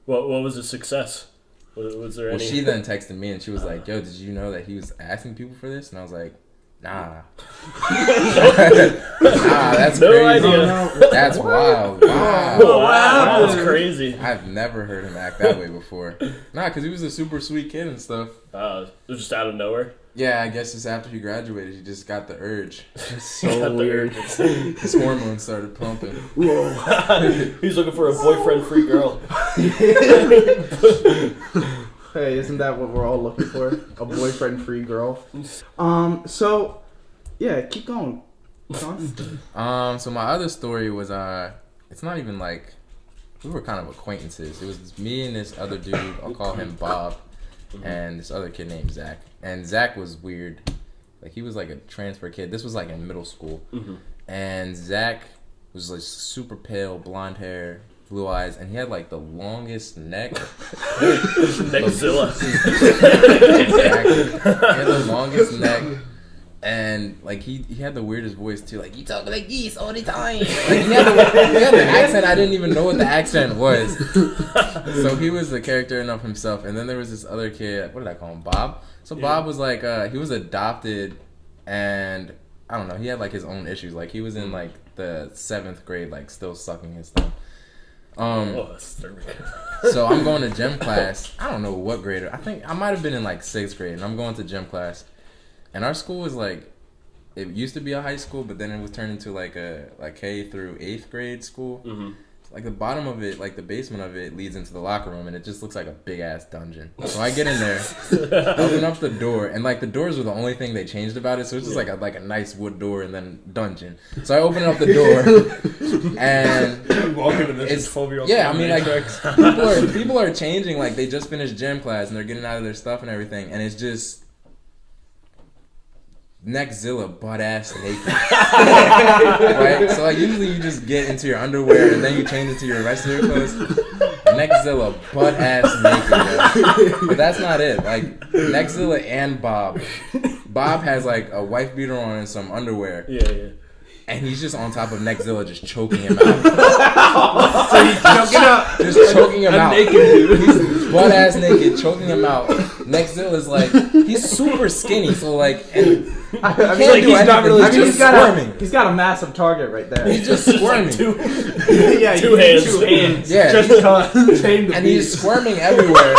What was the success? Was there Well, any? she then texted me and she was like, "Yo, did you know that he was asking people for this?" And I was like, Nah. That's No crazy. idea. That's wild. Wow. Wow, that's crazy. I've never heard him act that way before. Nah, because he was a super sweet kid and stuff. It was just out of nowhere. Yeah, I guess just after he graduated, he just got the urge. So weird. His hormones started pumping. He's looking for a boyfriend-free girl. Hey, isn't that what we're all looking for? A boyfriend-free girl. So, yeah, keep going. Sean? So my other story was it's not even like we were kind of acquaintances. It was me and this other dude. I'll call him Bob, and this other kid named Zach. And Zach was weird. Like he was like a transfer kid. This was like in middle school, and Zach was like super pale, blonde hair, blue eyes, and he had like the longest neck. Neckzilla. Exactly. He had the longest neck, and like he had the weirdest voice too. Like he talk like geese all the time. Like he had the accent. I didn't even know what the accent was. So he was a character enough himself. And then there was this other kid. What did I call him? Bob. So Bob was like he was adopted, and I don't know. He had like his own issues. Like he was in like the 7th grade, like still sucking his thumb. So I'm going to gym class. I don't know what grade. I think I might have been in like 6th grade, and I'm going to gym class. And our school was like, it used to be a high school, but then it was turned into like a K through 8th grade school. Like the bottom of it, like the basement of it, leads into the locker room, and it just looks like a big ass dungeon. So I get in there, open up the door, and like the doors were the only thing they changed about it. So it's just like a nice wood door and then dungeon. So I open up the door, and Welcome to this 12-year-old. yeah, I mean like people are changing. Like they just finished gym class and they're getting out of their stuff and everything, and it's just Neckzilla butt ass naked. Right? So like usually you just get into your underwear and then you change into your rest of your clothes. Neckzilla butt ass naked. Bro. But that's not it. Like Neckzilla and Bob. Bob has like a wife beater on and some underwear. Yeah. And he's just on top of Neckzilla just choking him out. So he's choking out. Just choking him out. Naked dude. He's butt ass naked, choking him out. Neckzilla's like, he's super skinny, so like, and I can't mean, do anything. He's just squirming. He's got a massive target right there. He's just squirming. Yeah, Two hands. Yeah, Just chained the and he's beast. squirming everywhere.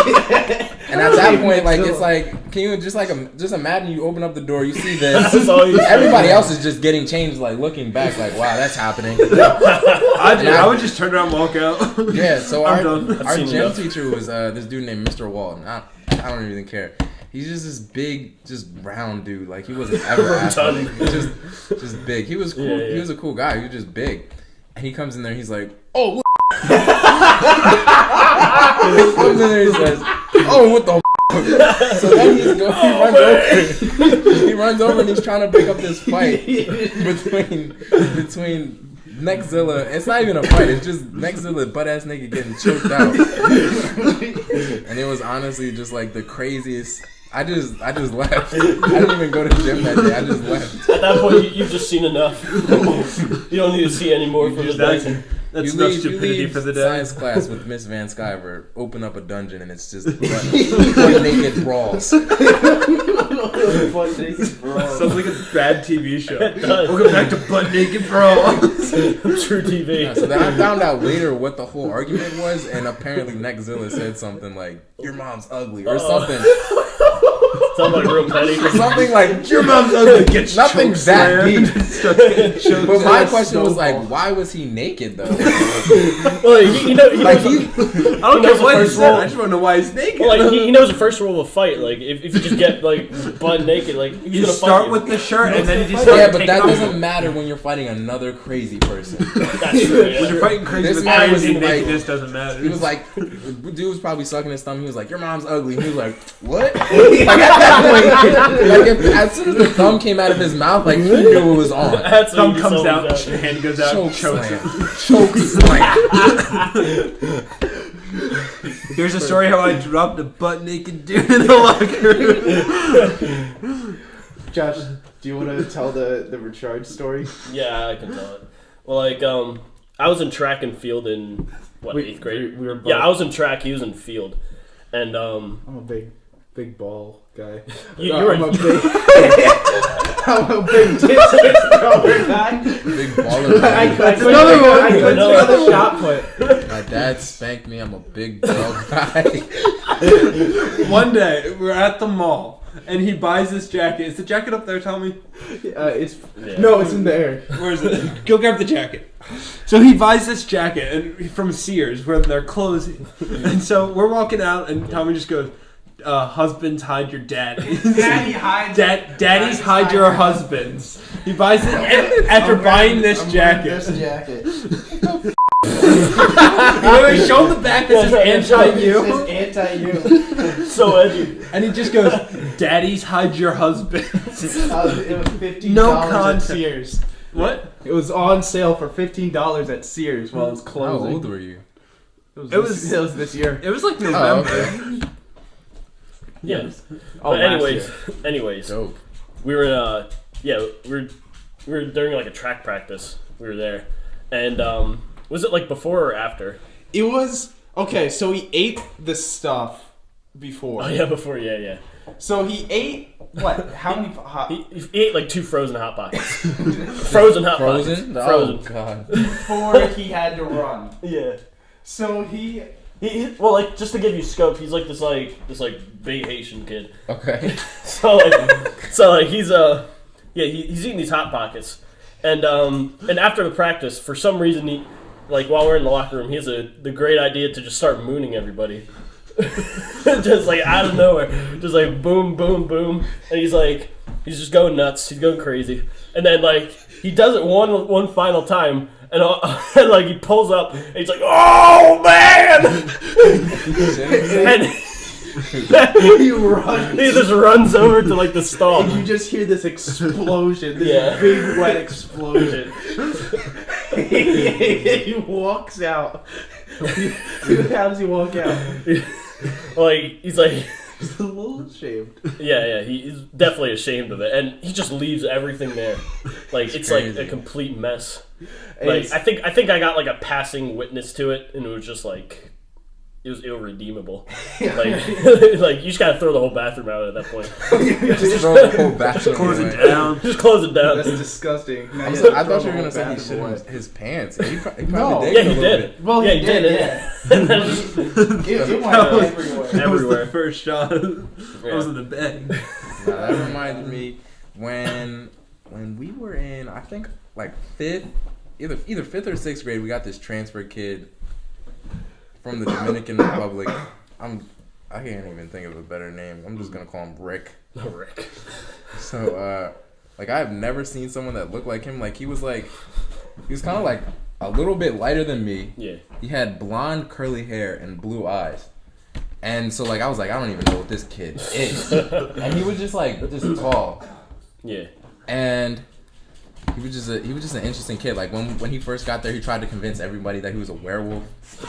And at that point, like, it's like, can you just imagine you open up the door, you see this, That's all you see. everybody else is just getting changed, like looking back, like, wow, that's happening. I would just turn around and walk out. Yeah, so I'm our done. I've seen gym enough. teacher was this dude named Mr. Walton. I don't even care. He's just this big, just round dude. Like he wasn't ever athletic. Just big. He was cool. Yeah. He was a cool guy. He was just big. And he comes in there. He's like, "Oh." What? He comes in there. He says, "Oh, what the." So then he runs over and he's trying to break up this fight between Neckzilla. It's not even a fight. It's just Neckzilla butt ass naked getting choked out. And it was honestly just like the craziest. I just left. I didn't even go to the gym that day. I just left. At that point, you've just seen enough. You don't need to see any more from the day. That's You enough leave stupidity for the day. science class with Miss Van Skyver, open up a dungeon, and it's just butt naked brawls. Sounds like a bad TV show. Welcome back to Butt Naked Brawls. True TV. Yeah, so then I found out later what the whole argument was, and apparently Neckzilla said something like, "Your mom's ugly," or something. Sounds like real petty. Something like, Your mom's ugly. Gets nothing choked that slammed. deep. But my That's question so was like, false. why was he naked though? Well, he Like knows, I don't knows care the what he first said. rule. I just want to know why he's naked. well, like he knows the first rule of a fight. Like if you just get like butt naked, like he's you gonna start fight you. with the shirt and then you just start Yeah, but taking that off. doesn't matter when you're fighting another crazy person. That's true. When you're Yeah. fighting crazy This with man was crazy like- nakedness doesn't matter. He was like, dude was probably sucking his thumb. He was like, "Your mom's ugly." He was like, "What?" Like at that point, like as soon as the thumb came out of his mouth, like he knew it was on. That's thumb when you comes sold out, it the hand goes out, Choke chokes slam. him. Choke slam. Here's a story how I dropped a butt naked dude in the locker room. Josh, do you want to tell the recharge story? Yeah, I can tell it. Well, like I was in track and field in what, 8th grade. We were both, Yeah, I was in track. He was in field, and I'm a big ball guy. you were I'm in, a big. I'm a big discus thrower guy. Big baller. That's another one. I couldn't do the shot put. My dad spanked me. I'm a big bro guy. One day, we're at the mall, and he buys this jacket. Is the jacket up there, Tommy? No, it's in the air. Where is it? Go grab the jacket. So he buys this jacket and from Sears, where they're closing. And so we're walking out, and Tommy just goes, husbands hide your daddies. Daddies hide your husbands. He buys it after buying this jacket. This jacket. Show him the back that says anti-you. It says anti-you. So edgy. And he just goes, daddies hide your husbands. It was $15 No at context. Sears. What? It was on sale for $15 at Sears while it was How closing. old were you? It was this year. It was like Oh, November. okay. Yeah. Oh, But last anyways, Dope. we were we were during like a track practice. We were there, and was it like before or after? It was okay. So he ate the stuff before. Oh yeah, before. Yeah. So he ate what? How many? He ate like 2 frozen hot pockets. Frozen hot Frozen? pockets. Frozen. Oh, God. Before he had to run. Yeah. So he Well, like just to give you scope, he's like this big Haitian kid. Okay. So he's he's eating these hot pockets, and after the practice, for some reason he, like while we're in the locker room, he has the great idea to just start mooning everybody, just like out of nowhere, just like boom, boom, boom, and he's just going nuts, he's going crazy, and then like he does it one final time. And like he pulls up, and he's like, "Oh man!" and he runs. he just runs over to like the stall. And you just hear this explosion, this big wet explosion. He walks out. How does he walk out? Like he's like. He's a little ashamed. Yeah, he's definitely ashamed of it, and he just leaves everything there. Like it's like a complete mess. Like I think I got like a passing witness to it, and it was just like it was irredeemable. Like you just gotta throw the whole bathroom out at that point. Just throw the whole bathroom Close away. it down. Just close it down. That's disgusting. I thought you were gonna say he shit his pants. He probably No. did. Yeah, a he little did. bit. Well, Yeah, he he did. did. Yeah. And then just- It went That was- everywhere. That was Everywhere. the first shot. That was in the bag. Nah, that reminded me when we were in, I think like either 5th or 6th grade. We got this transfer kid from the Dominican Republic. I can't even think of a better name. I'm just gonna call him Rick. Rick. So like I've never seen someone that looked like him. Like he was kind of like a little bit lighter than me. Yeah. He had blonde curly hair and blue eyes. And so like I was like, I don't even know what this kid is. And he was just tall. Yeah. And he was just an interesting kid. Like when he first got there, he tried to convince everybody that he was a werewolf.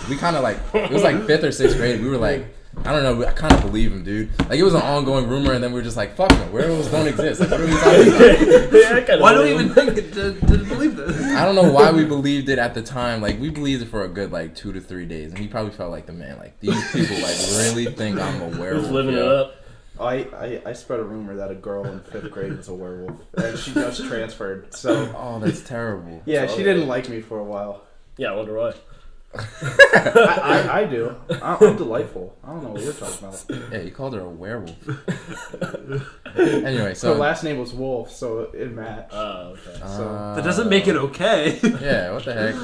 We kind of like, it was like 5th or 6th grade. We were like, I don't know, I kind of believe him, dude. Like it was an ongoing rumor, and then we were just like, fuck no, werewolves don't exist. Like what are we talking about? Yeah, I kinda Why do we believe even him. think to believe this? I don't know why we believed it at the time. Like we believed it for a good like 2 to 3 days, and he probably felt like the man. Like these people like really think I'm a werewolf. Just living it yo. up. I spread a rumor that a girl in 5th grade was a werewolf, and she just transferred. So Oh, that's terrible. yeah, she didn't like me for a while. Yeah, I wonder why. I do. I'm delightful. I don't know what you're talking about. Yeah, you called her a werewolf. Anyway, Her so last name was Wolf, so it matched. Oh, okay. So That doesn't make it okay. Yeah, what the heck?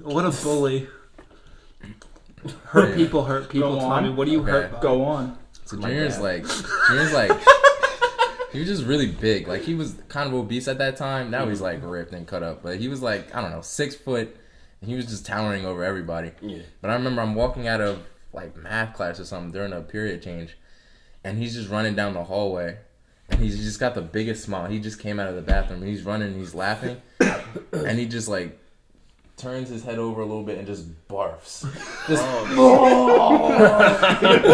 What a bully. Hurt people, Go Tommy. on. What do you Okay. hurt by? go on. So My Junior's bad. like, he was just really big. Like he was kind of obese at that time. Now he's like ripped and cut up. But he was like, I don't know, 6 foot. And he was just towering over everybody. Yeah. But I remember I'm walking out of like math class or something during a period change. And he's just running down the hallway. And he's just got the biggest smile. He just came out of the bathroom and he's running and he's laughing. And he just like turns his head over a little bit and just barfs. Just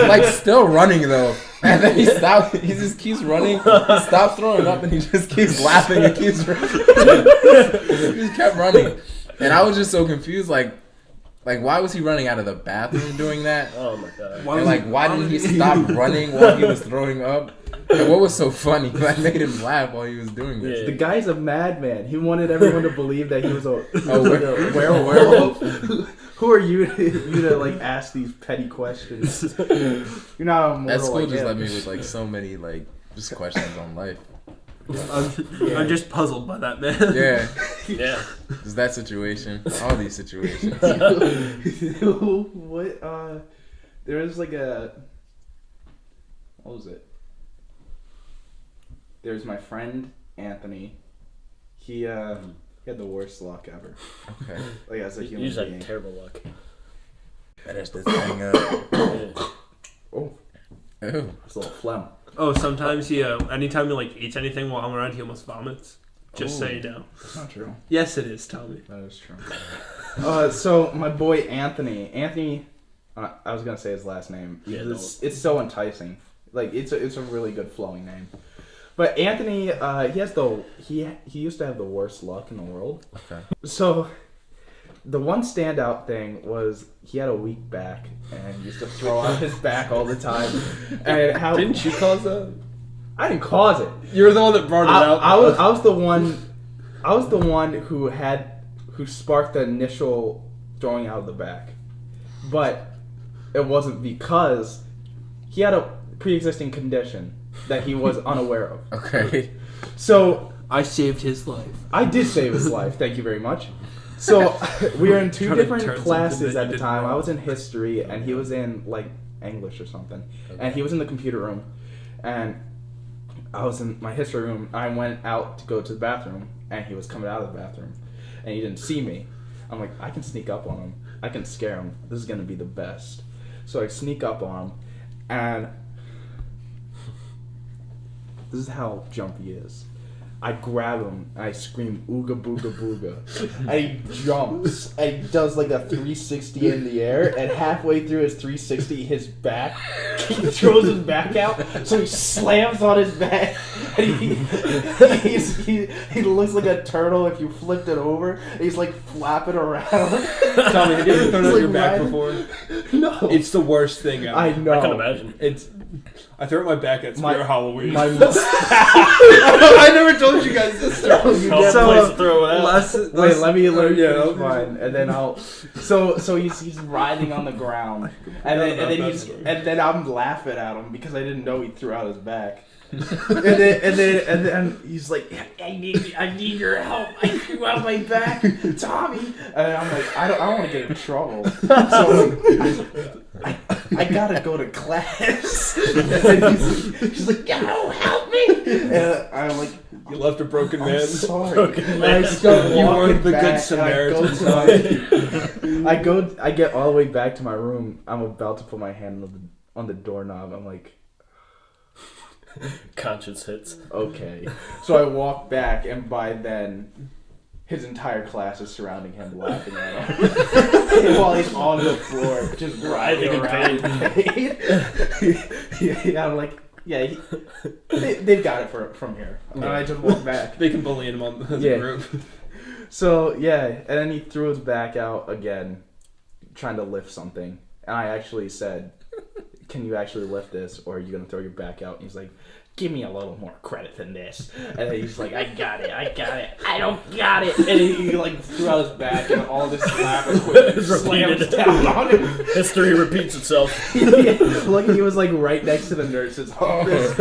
like still running though. And then he stops. He just keeps running. He stops throwing up and he just keeps laughing and keeps running. He just kept running. And I was just so confused, like why was he running out of the bathroom doing that? Oh my god. And like why didn't he stop running while he was throwing up? And what was so funny? Because I made him laugh while he was doing this. Yeah. The guy's a madman. He wanted everyone to believe that he was a werewolf. Who are you to like ask these petty questions? You're not a mortal. At school like just him. left me with like so many like just questions on life. I'm just puzzled by that, man. Yeah. Yeah. Just that situation. All these situations. What? There was like a. What was it? There's my friend Anthony. He had the worst luck ever. Okay. Like as a You human just being. had terrible luck. Finish this thing up. Yeah. Oh, Ew. it's a little phlegm. Oh, sometimes he, anytime he like eats anything while I'm around, he almost vomits. Just so you know. That's not true. Yes, it is. Tommy. That is true. So my boy Anthony. I was gonna say his last name. Yeah, It's so enticing. Like it's a really good flowing name. But Anthony, he used to have the worst luck in the world. Okay. So the one standout thing was he had a weak back and used to throw out his back all the time. And how Didn't you cause that? I didn't cause it. You're the one that brought it out. I was the one who sparked the initial throwing out of the back, but it wasn't because he had a pre-existing condition that he was unaware of. Okay. So I saved his life. I did save his life. Thank you very much. So we were in two Trying to different turn classes something that at you the did time. wrong. I was in history and he was in like English or something, and he was in the computer room, and I was in my history room. I went out to go to the bathroom, and he was coming out of the bathroom, and he didn't see me. I'm like, I can sneak up on him. I can scare him. This is gonna be the best. So I sneak up on him, and this is how jumpy he is. I grab him and I scream ooga booga booga. And he jumps and he does like a 360 in the air, and halfway through his 360 his back he throws his back out, so he slams on his back and he looks like a turtle if you flipped it over, and he's like flapping around. Tommy, have you ever thrown He's out like your back riding- before? No. It's the worst thing ever. I know. I can imagine. I threw out my back at Spirit Halloween. I never told you guys this story. Hell place to throw it out. Wait, let me yeah, finish mine, and then I'll. So he's writhing on the ground, and then I'm laughing at him because I didn't know he threw out his back. and then he's like, I need your help. I threw out my back, Tommy. And I'm like, I don't want to get in trouble. So I gotta go to class. And he's like, yo, help me. And I'm like, You left a broken man. I'm sorry. Broken And man. I start You walking weren't the back, good and Samaritan. I get all the way back to my room. I'm about to put my hand on the doorknob. I'm like, Conscience hits. okay. So I walk back, and by then, his entire class is surrounding him, laughing at him while he's on the floor, just writhing around in pain. Yeah, I'm like, yeah, they've got it from here. And I just walk back. They can bully him on as Yeah. a group. So yeah, and then he threw his back out again, trying to lift something. And I actually said, "Can you actually lift this, or are you gonna throw your back out?" And he's like, "Give me a little more credit than this." And then he's like, I got it. I don't got it." And he like threw out his back, and all this lab equipment slams Repeated. down on him. History repeats itself. Yeah, like he was like right next to the nurse's office.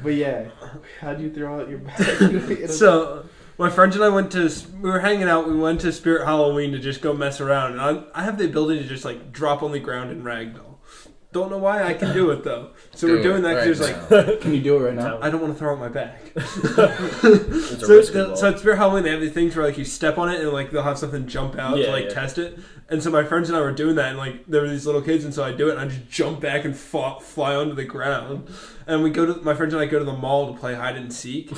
But yeah, how'd you throw out your back? So, my friends and I we were hanging out, we went to Spirit Halloween to just go mess around. And I have the ability to just like drop on the ground and ragdoll. Don't know why I can do it though. So we're doing that because there's like, Can you do it right now? I don't want to throw out my back. It's a So risk involved. at Spirit Halloween, they have these things where like you step on it and like they'll have something jump out to Yeah, like yeah. test it. And so my friends and I were doing that, and like there were these little kids, and so I do it, and I just jump back and fly onto the ground. And my friends and I go to the mall to play hide and seek.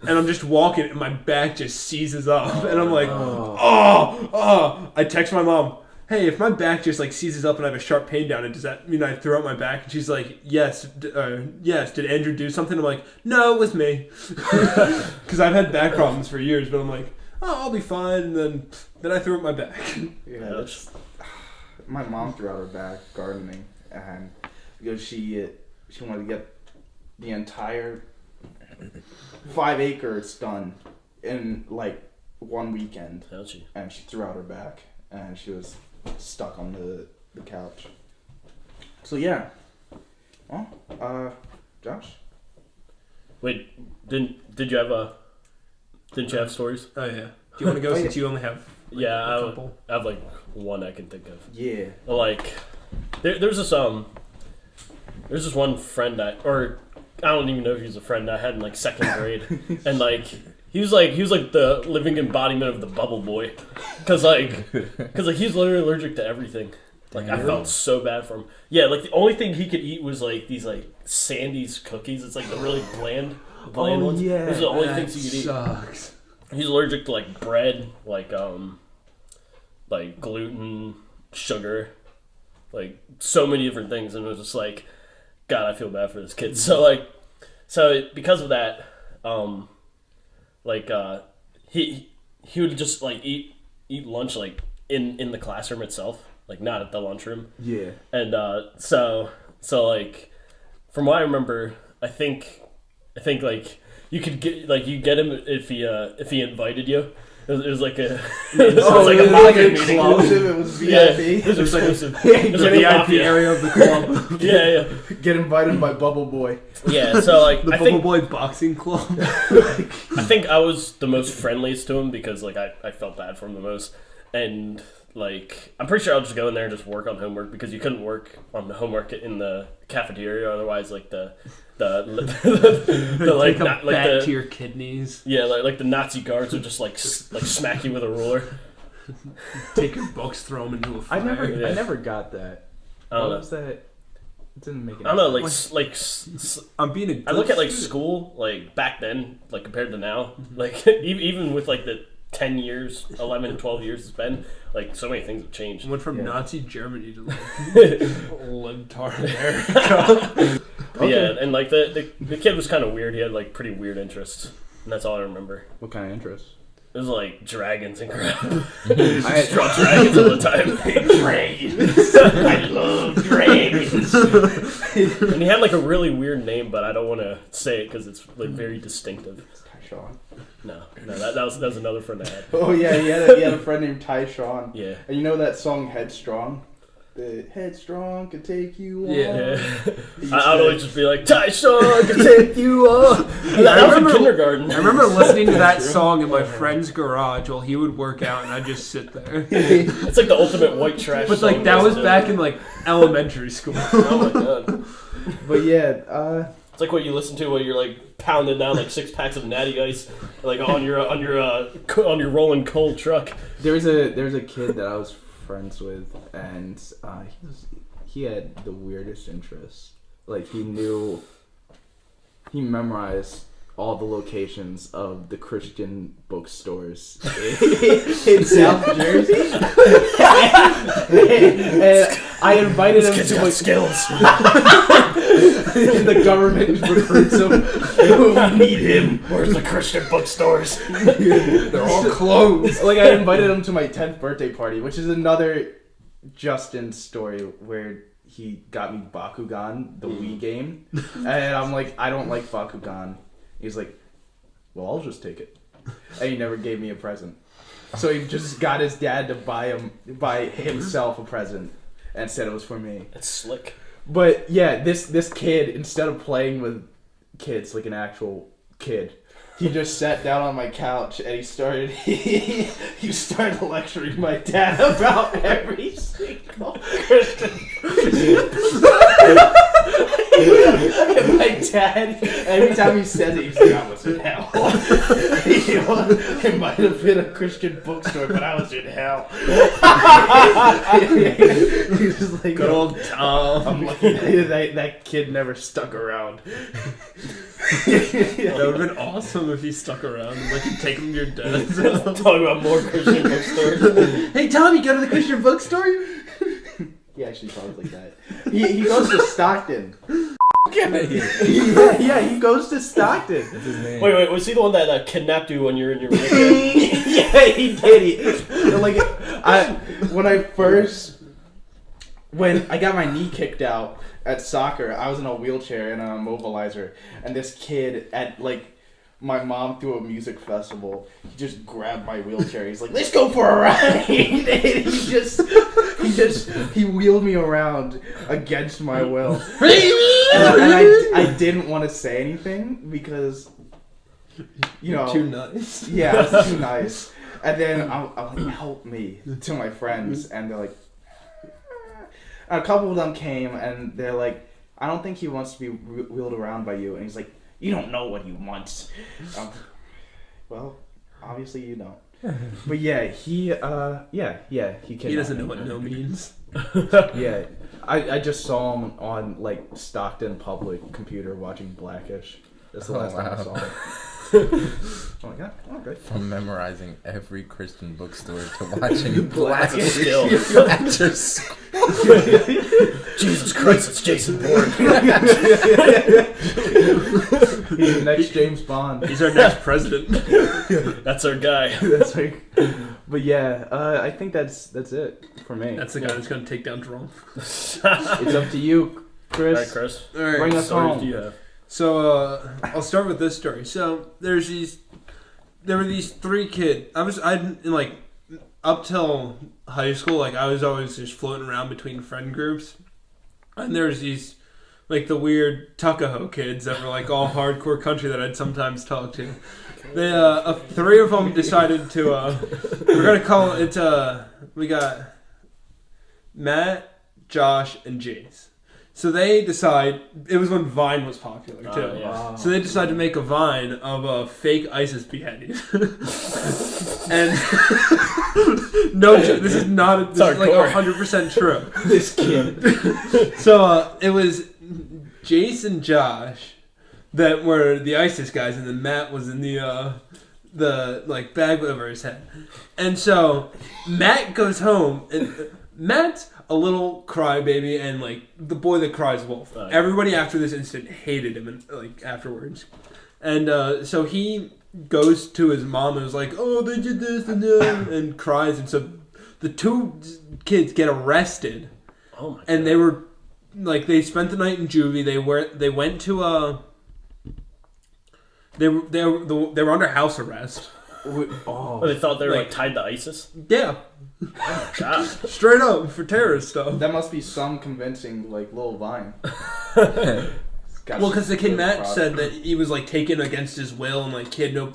And I'm just walking, and my back just seizes up, and I'm like, oh. I text my mom, "Hey, if my back just like seizes up and I have a sharp pain down it, does that mean I threw out my back?" And she's like, yes. Did Andrew do something? I'm like, no, it was me. Because I've had back problems for years, but I'm like, oh, I'll be fine. And then I threw out my back. Yeah, that's, my mom threw out her back gardening, and because she wanted to get the entire 5 acres done in like 1 weekend. How'd she? And she threw out her back, and she was stuck on the couch. So yeah. Well, Josh? Wait, didn't you have stories? Oh yeah. Do you want to go since you only have Yeah, a couple? I have like one I can think of. Yeah. Like, there's this one friend I don't even know if he was a friend I had in like 2nd grade, and like he was like the living embodiment of the bubble boy, cause he's literally allergic to everything. Like I felt so bad for him. Yeah, like the only thing he could eat was like these like Sandy's cookies. It's like the really bland ones. Yeah, those are the only things he could eat. Sucks. He's allergic to like bread, like gluten, sugar, like so many different things, and it was just like, God, I feel bad for this kid. So because of that, he would just like eat lunch like in the classroom itself, like not at the lunchroom. Yeah. And so like from what I remember, I think like you could get him if he invited you. It was like a it was like a mafia meeting. Exclusive. It was VIP. Yeah, it was exclusive. It was The like a VIP mafia. area of the club. Yeah. Get invited by Bubble Boy. Yeah, so like The Bubble Boy Boxing Club. I think I was the most friendliest to him because like I felt bad for him the most, and like I'm pretty sure I'll just go in there and just work on homework because you couldn't work on the homework in the cafeteria, otherwise like the like Take a not, like bat the to your kidneys. yeah like the Nazi guards would just like smack you with a ruler. Take your books, throw them into a fire. I never got that. I don't What know. was that? It didn't make it. I don't know, I'm being a good I look at like student. school like back then, like compared to now, like even with like the 10 years, 11, 12 years it's been, like so many things have changed. Went from Yeah. Nazi Germany to like libtard America. But yeah, and like the kid was kind of weird. He had like pretty weird interests, and that's all I remember. What kind of interest? It was like dragons and crap. I had Draw dragons all the time. dragons. I love dragons. And he had like a really weird name, but I don't want to say it because it's like very distinctive. Tyshawn. No, that was another friend I had. Oh yeah, he had a friend named Tyshawn. Yeah. And you know that song Headstrong? The Headstrong can take you on. Yeah. He I'd always said, just be like, Tyshawn can take you on. That was in kindergarten. I remember listening to that song in my friend's garage while he would work out, and I'd just sit there. It's like the ultimate white trash. But song like that to was listen back to. in like elementary school. Oh my god. But yeah, It's like what you listen to when you're like pounding down like 6 packs of Natty Ice, like on your rolling coal truck. there was a kid that I was friends with, and he had the weirdest interests. Like he memorized all the locations of the Christian bookstores in South Jersey. And I invited him to my skills. the government recruits him. We need him. Where's the Christian bookstores? They're all closed. Like I invited him to my 10th birthday party, which is another Justin story where he got me Bakugan, the Wii game, and I'm like, I don't like Bakugan. He's like, well, I'll just take it, and he never gave me a present. So he just got his dad to buy himself a present, and said it was for me. That's slick. But yeah, this kid, instead of playing with kids like an actual kid, he just sat down on my couch and he started lecturing my dad about every single Christian. And my dad, every time he says it, he's like, I was in hell. It might have been a Christian bookstore, but I was in hell. He's just like, Good old Tom. I'm lucky that kid never stuck around. That would have been awesome if he stuck around and like you'd take him to your dad's. Talking about more Christian bookstores. Hey Tom, you go to the Christian bookstore? He actually sounds like that. He goes to Stockton. Yeah, he goes to Stockton. What's his name? Wait, was he the one that kidnapped you when you were in your room? Yeah, he did. When I first when I got my knee kicked out at soccer, I was in a wheelchair and a mobilizer, and this kid at like my mom threw a music festival. He just grabbed my wheelchair. He's like, "Let's go for a ride!" And he wheeled me around against my will. and I didn't want to say anything because, you know, too nice. Yeah, I was too nice. And then I'm like, "Help me," to my friends, and they're like, and a couple of them came and they're like, "I don't think he wants to be wheeled around by you," and he's like, "You don't know what he wants." Well, obviously you don't. But yeah, he He doesn't know what no means. Yeah, I just saw him on like Stockton Public computer watching Blackish. That's the last time I saw him. Oh my god! Okay. From memorizing every Christian bookstore to watching Blackish Blackish still. at your school. Jesus Christ, it's Jason Bourne. He's the next James Bond. He's our next president. That's our guy. That's right. But yeah, I think that's it for me. That's the guy that's going to take down Trump. It's up to you, Chris. All right, Chris. All right. Bring us Stories home. do you have? So I'll start with this story. So there were these three kids. Up till high school, like I was always just floating around between friend groups, and there's these like the weird Tuckahoe kids that were like all hardcore country that I'd sometimes talk to. They three of them decided to we're gonna call it we got Matt, Josh, and Jace. So they decide, it was when Vine was popular too. Yeah. So they decided to make a Vine of a fake ISIS beheading. And this is not, this is like 100% true. This kid. So it was Jace and Josh that were the ISIS guys, and then Matt was in the like bag over his head. And so Matt goes home, and Matt's a little crybaby and like the boy that cries wolf. Everybody after this incident hated him and like afterwards. And so he goes to his mom and was like, "Oh, they did this and that," and cries. And so the two kids get arrested. Oh my God. And they were like, they spent the night in juvie. They went to they were under house arrest. Oh, they thought they were like tied to ISIS? Yeah. Oh, God. Straight up for terrorist stuff. That must be some convincing, like, little Vine. Well, because the kid Matt said that he was like taken against his will and like he had no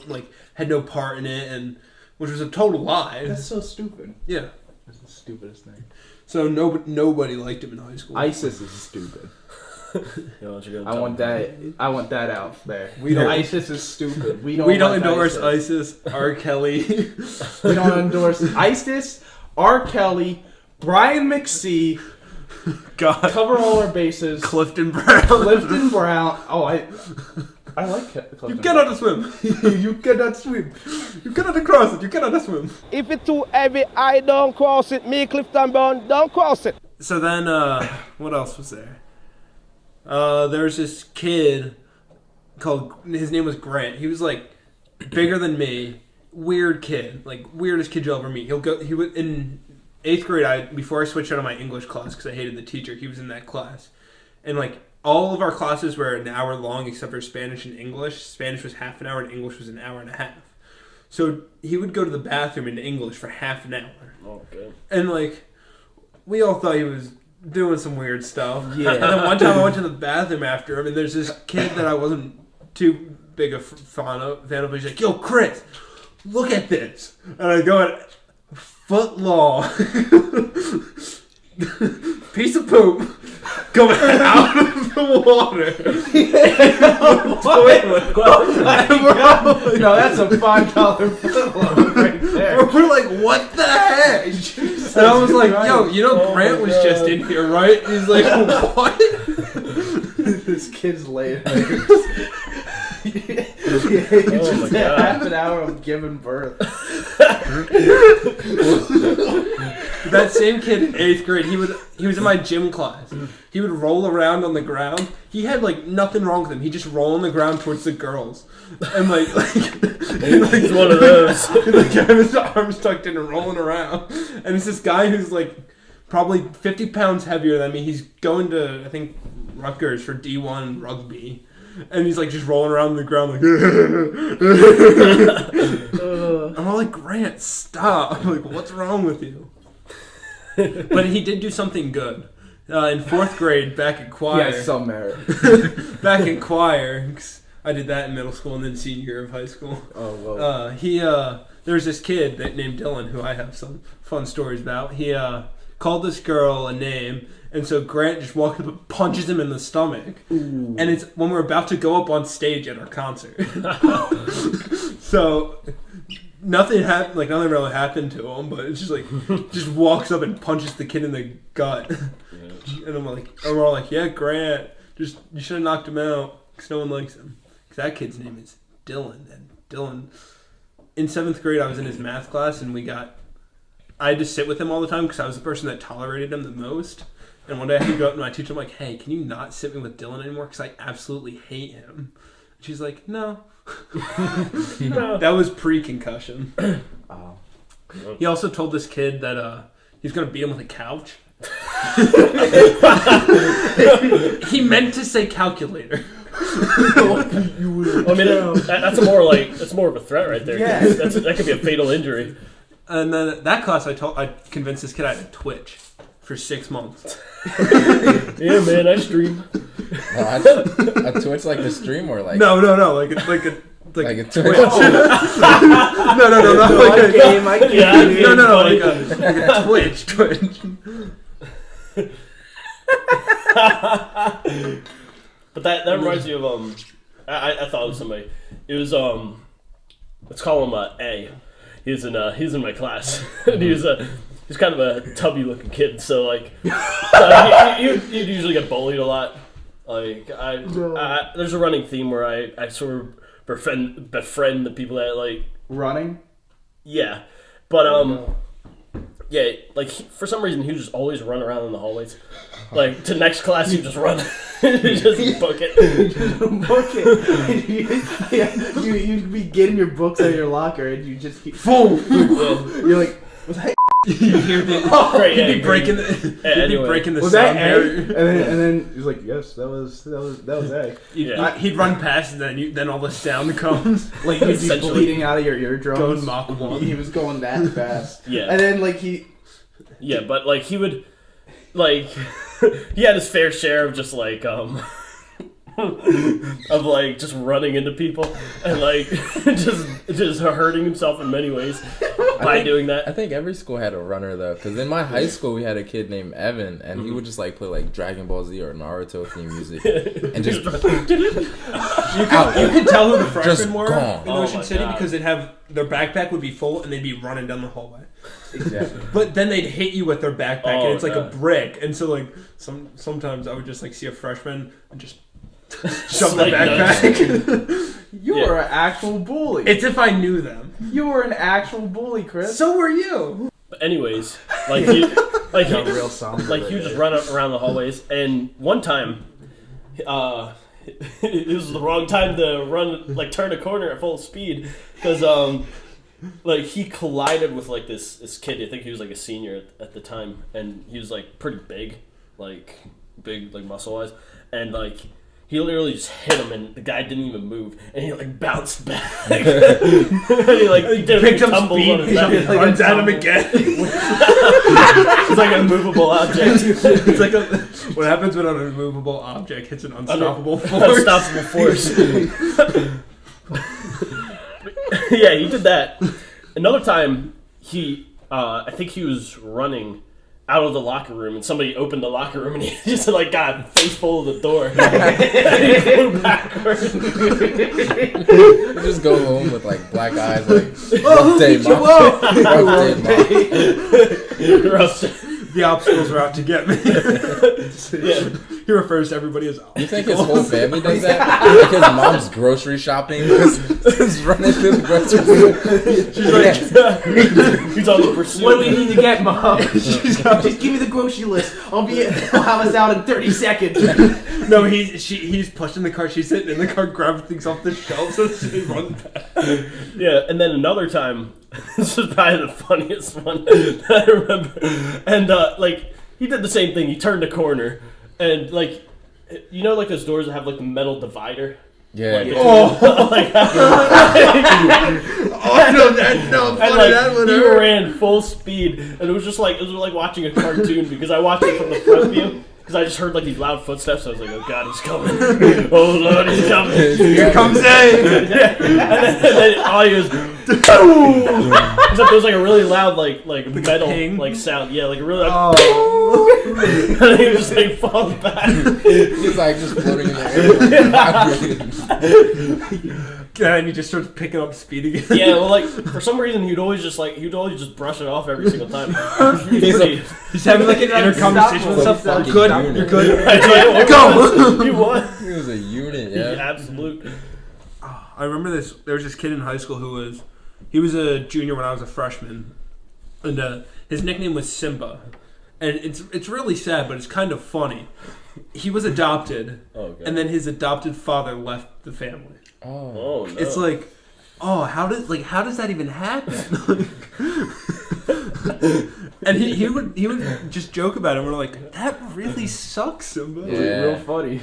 part in it, and which was a total lie. That's so stupid. Yeah, That's the stupidest thing. so nobody liked him in high school. ISIS is stupid. I want that out there. ISIS is stupid. We don't endorse ISIS. R. Kelly. We don't endorse ISIS, R. Kelly, Brian McSee. God. Cover all our bases. Clifton Brown. Clifton Brown. Oh, I like Clifton. You cannot swim. You cannot swim. You cannot cross it. You cannot swim. If it's too heavy, I don't cross it. Me, Clifton Brown, don't cross it. So then, what else was there? There's this kid his name was Grant. He was like bigger than me, weird kid, like weirdest kid you'll ever meet. He was in 8th grade. Before I switched out of my English class because I hated the teacher, he was in that class, and like all of our classes were an hour long except for Spanish and English. Spanish was half an hour and English was an hour and a half. So he would go to the bathroom in English for half an hour. Oh, good. And like we all thought he was doing some weird stuff. Yeah. And then one time I went to the bathroom after him, and there's this kid that I wasn't too big a fan of. He's like, "Yo, Chris, look at this." And I go at foot long piece of poop coming out of the water. No, that's a $5 footlong right there. We're like, what the heck? And I was like, yo, you know Grant was just in here, right? He's like, what? This kid's late. Just half an hour of giving birth. That same kid in 8th grade, he was in my gym class. He would roll around on the ground. He had like nothing wrong with him. He just roll on the ground towards the girls, and like He's one of those. like have his arms tucked in and rolling around. And it's this guy who's like probably 50 pounds heavier than me. He's going to, I think, Rutgers for D1 rugby. And he's like just rolling around on the ground like I'm all like, Grant, stop. I'm like, what's wrong with you? But he did do something good. In 4th grade, back in choir. Yeah, some merit. Back in choir. 'Cause I did that in middle school and then senior year of high school. Oh, well. There's this kid named Dylan who I have some fun stories about. He called this girl a name, and so Grant just walked up and punches him in the stomach. Ooh. And it's when we're about to go up on stage at our concert. So nothing happened, like nothing really happened to him, but it's just like just walks up and punches the kid in the gut. Yeah. And we're all like, yeah, Grant, you should have knocked him out because no one likes him. Because that kid's name is Dylan, and Dylan. In 7th grade, I was in his math class, and I had to sit with him all the time because I was the person that tolerated him the most. And one day I had to go up to my teacher, I'm like, hey, can you not sit me with Dylan anymore? Because I absolutely hate him. And she's like, no. No. That was pre-concussion. Oh. He also told this kid that he's going to beat him with a couch. He meant to say calculator. I mean, that's more of a threat right there. Yeah. That could be a fatal injury. And then that class, I convinced this kid I had to Twitch for 6 months. Yeah, man, I stream. A Twitch like the stream or like no, like a like a Twitch. no, not like a game. I can't. No, like a Twitch. But that reminds me of I thought of somebody. It was let's call him A. He's in my class, and he's kind of a tubby looking kid. So like, he'd usually get bullied a lot. Like there's a running theme where I sort of befriend the people that like running. Yeah, but yeah, like for some reason he would just always run around in the hallways. Like to next class he'd just run, just book it. Book it. You'd be getting your books out of your locker and you just keep boom. You're like, was that? You hear the you'd be breaking the was sound that barrier. And then he's like, yes, that was A. Yeah. He'd run past and then all the sound comes. Like he'd be bleeding out of your eardrums. Going Mach 1. He was going that fast. Yeah. And then like yeah, but like he would like he had his fair share of just like of like just running into people and like just hurting himself in many ways by doing that. I think every school had a runner though, because in my high school we had a kid named Evan, and he would just like play like Dragon Ball Z or Naruto theme music, and just you could tell who the freshmen were gone. in Ocean City because they'd have their backpack would be full and they'd be running down the hallway. Exactly. But then they'd hit you with their backpack and it's like a brick, and so like sometimes I would just like see a freshman and just shove the backpack. You were an actual bully. It's if I knew them. You were an actual bully, Chris. So were you. But anyways, like you real somber. Like you just run around the hallways, and one time, it was the wrong time to run, like turn a corner at full speed, because like he collided with like this kid. I think he was like a senior at the time, and he was like pretty big like muscle wise, and like. He literally just hit him, and the guy didn't even move, and he like bounced back. And he did picked a up tumble speed, on his back. like runs at him again. It's like a movable object. It's like what happens when an immovable object hits an unstoppable force. Unstoppable force. Yeah, he did that. Another time, I think he was running out of the locker room, and somebody opened the locker room, and he just like got face full of the door. And he flew backwards. You just go home with like black eyes, like rough day, mom. Rough day. The obstacles are out to get me. Yeah. He refers to everybody as obstacles. You think his whole family does that? Like his mom's grocery shopping, just running through the grocery store. She's like, he's on the pursuit. What do we need to get, Mom? Just give me the grocery list. I'll have us out in 30 seconds. No, he's pushing the car. She's sitting in the car, grabbing things off the shelf, so she runs back. Yeah, and then another time, this is probably the funniest one that I remember. And like he did the same thing. He turned a corner, and like, you know, like those doors that have like the metal divider. Yeah. Like, Oh, I know that. No, and funny like that one. he ran full speed, and it was like watching a cartoon because I watched it from the front view. Because I just heard like these loud footsteps. I was like, oh god, he's coming. Oh lord, he's coming. Here comes A. Yeah. And then all he was except there was like a really loud like metal ping? like sound. Yeah, like a really loud Oh. and he just like falls back. He's like just floating in the air. And he just starts picking up speed again. Yeah, well, like for some reason he'd always just brush it off every single time. He's having like an inner conversation with himself. Fucking You're good. unit. You're good. Go. You won. He was a unit, Yeah, yeah. absolute. I remember this. There was this kid in high school who was a junior when I was a freshman, and his nickname was Simba, and it's really sad, but it's kind of funny. He was adopted, and then his adopted father left the family. Oh no. It's like, how does that even happen? And he would just joke about it. And we're like, that really sucks, Simba. Yeah. Real funny.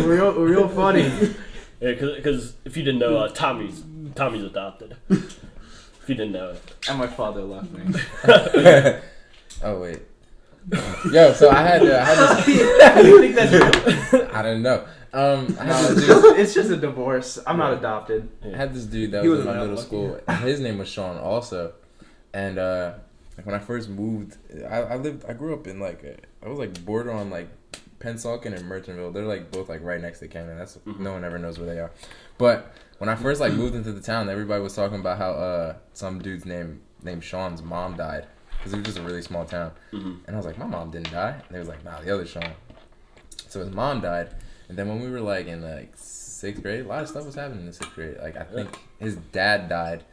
real funny. Yeah, because if you didn't know, Tommy's adopted. If you didn't know it. And my father left me. Oh wait. Yo, so I had this. You think that's real? I don't know. I had No, this dude. it's just a divorce. I'm not adopted. I had this dude that He was in wasn't my that middle lucky. school. And his name was Sean also, and like when I first moved, I grew up in like I was like border on like Pennsauken and Merchantville. They're like both like right next to Camden. That's no one ever knows where they are. But when I first like moved into the town, everybody was talking about how some dude's named Sean's mom died because it was just a really small town. And I was like, my mom didn't die. And they was like, nah, the other Sean. So his mom died. And then when we were like in like 6th grade, a lot of stuff was happening in 6th grade. Like I think his dad died.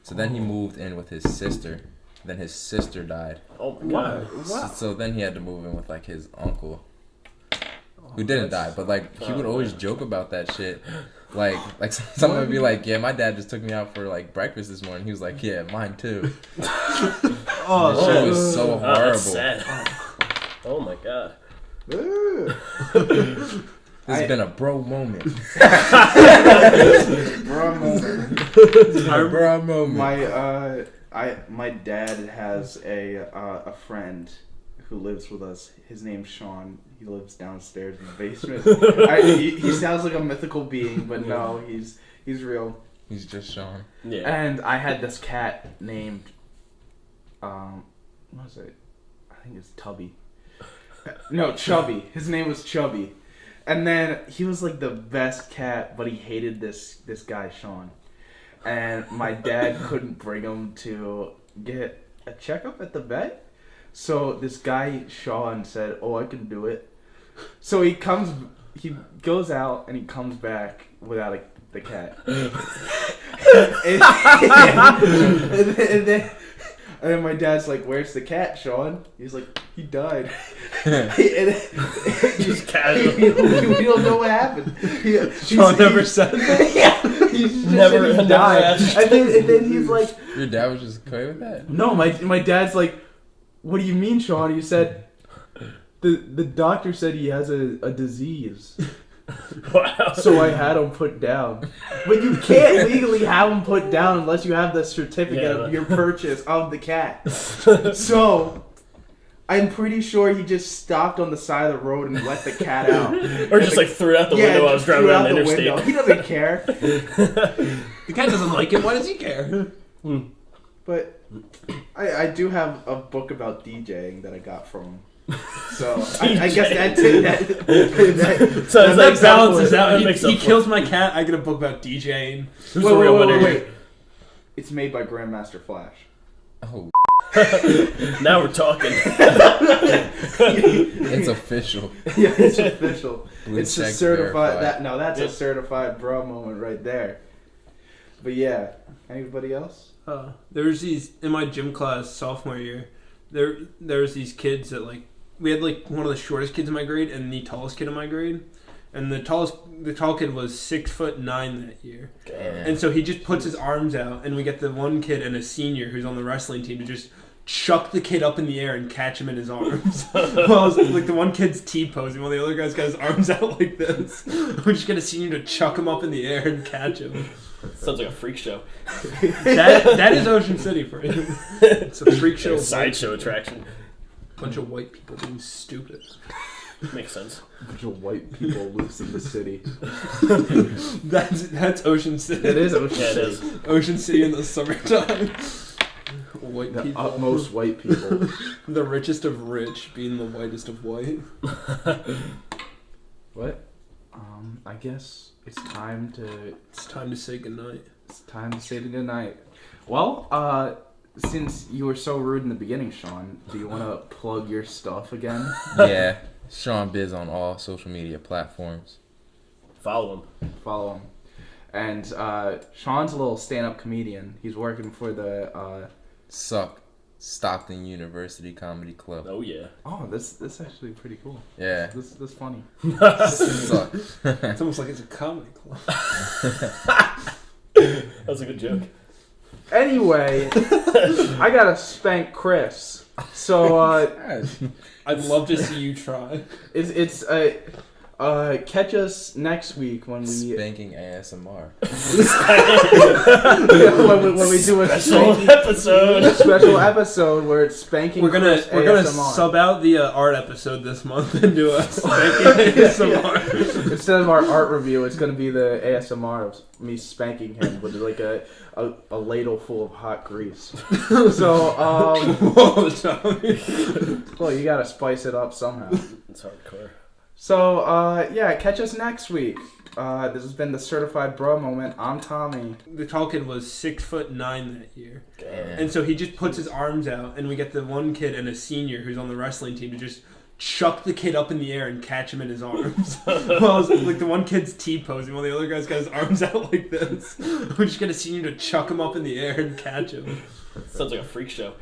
So then he moved in with his sister. Then his sister died. Oh my god. So then he had to move in with like his uncle. Who didn't die, but like he would always joke about that shit. Like someone would be like, "Yeah, my dad just took me out for like breakfast this morning." He was like, "Yeah, mine too." Oh, That shit was so Oh, horrible. that's sad. Oh my god. This has been a bro moment. Bro moment. A bro moment. My dad has a friend who lives with us. His name's Sean. He lives downstairs in the basement. He sounds like a mythical being, but no, he's real. He's just Sean. Yeah. And I had this cat named, what was it? I think it's Tubby. No, Chubby. His name was Chubby. And then he was like the best cat, but he hated this guy, Sean. And my dad couldn't bring him to get a checkup at the vet. So this guy, Sean, said, "Oh, I can do it." So he goes out and he comes back without the cat. And then my dad's like, "Where's the cat, Sean?" He's like, "He died." Just casual. We don't know what happened. Sean never said that. Yeah, he's just Never- said he never died. asked. And then he's like, Your dad was just okay with that? "No, my dad's like, what do you mean, Sean?" He said, the doctor said he has a disease. Wow. So I had him put down. But you can't legally have him put down unless you have the certificate of your purchase of the cat. So I'm pretty sure he just stopped on the side of the road and let the cat out. Or just like threw it out the window while I was just driving threw down out the the interstate. window. He doesn't care. The cat doesn't like him. Why does he care? But I do have a book about DJing that I got from him. So I guess that's it. So That balances out. That He, makes he up for kills my cat. I get a book about DJing. Who's the real winner? Wait. It's made by Grandmaster Flash. Oh, Now we're talking. it's official. Yeah, it's official. Blue It's a check certified. verified. That's a certified bro moment right there. But yeah, anybody else? There's these in my gym class sophomore year. There's these kids that like we had like one of the shortest kids in my grade and the tallest kid in my grade, and the tall kid was 6'9" that year. Damn. And so he just puts his arms out, and we get the one kid and a senior who's on the wrestling team to just chuck the kid up in the air and catch him in his arms. Well, like the one kid's T-posing while the other guy's got his arms out like this. We're just gonna see you to chuck him up in the air and catch him. Sounds like a freak show. That is Ocean City for you. It's a freak show. Like a sideshow attraction. Bunch of white people being stupid. Makes sense. A bunch of white people loose in the city. That's Ocean City. It is Ocean Yeah, it City. is. Ocean City in the summertime. White The people. utmost white people. The richest of rich being the whitest of white. What? I guess it's time to say goodnight. It's time to say the goodnight. Well, since you were so rude in the beginning, Sean, do you want to plug your stuff again? Yeah, Sean Biz on all social media platforms. Follow him. Follow him. And Sean's a little stand-up comedian. He's working for the Stockton University Comedy Club. Oh yeah. Oh, this actually pretty cool. Yeah. This funny. Suck. It's almost like it's a comedy club. That's a good joke. Anyway, I gotta spank Chris. So I'd love to see you try. it's catch us next week when we Spanking ASMR. when we do a Special episode. special episode where it's spanking. We're gonna ASMR. sub out the art episode this month and do a spanking ASMR. Instead of our art review, it's gonna be the ASMR of me spanking him with like a ladle full of hot grease. So Whoa, Tommy. well, you gotta spice it up somehow. It's hardcore. So yeah, catch us next week. This has been the Certified Bro Moment. I'm Tommy. The tall kid was 6'9" that year, Damn. and so he just puts his arms out, and we get the one kid and a senior who's on the wrestling team to just chuck the kid up in the air and catch him in his arms. Well, like the one kid's T-posing while the other guy's got his arms out like this. We're just gonna see you to chuck him up in the air and catch him. Sounds like a freak show.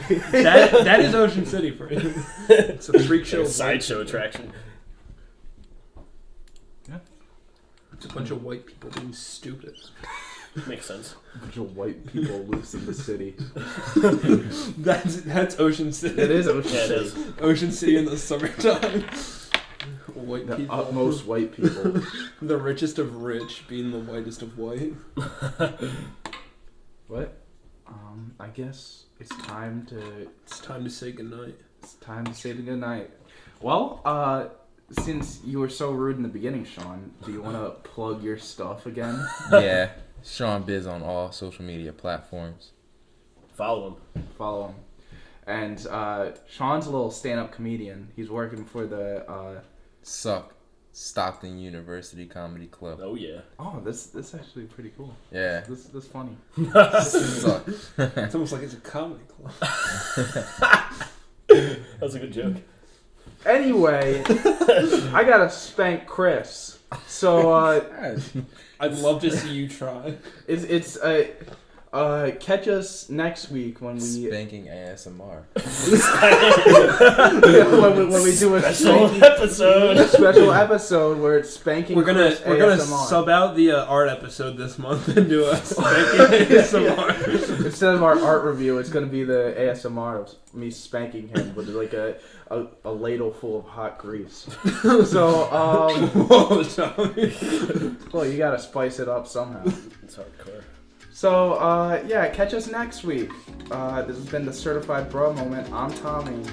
That is Ocean City for you. It's a freak show. Like a sideshow attraction. It's a bunch of white people being stupid. Makes sense. A bunch of white people loose in the city. That's Ocean City. It is Ocean Yeah, it City. is. Ocean City in the summertime. White The people. utmost white people. The richest of rich being the whitest of white. What? I guess it's time to say goodnight. It's time to say the goodnight. Well, since you were so rude in the beginning, Sean, do you want to plug your stuff again? Yeah, Sean Biz on all social media platforms. Follow him. Follow him. And Sean's a little stand-up comedian. He's working for the Stockton University Comedy Club. Oh yeah. oh, this actually pretty cool. Yeah. This funny. Suck. It's almost like it's a comedy club. That's a good joke. Anyway, I gotta spank Chris. So I'd love to see you try. it's catch us next week when we Spanking ASMR. when we do a Special special episode where it's spanking. We're gonna ASMR. sub out the art episode this month and do a spanking ASMR. Instead of our art review, it's gonna be the ASMR of me spanking him with like a ladle full of hot grease. So Whoa, Tommy. well, you gotta spice it up somehow. It's hardcore. So yeah, catch us next week. This has been the Certified Bro Moment. I'm Tommy.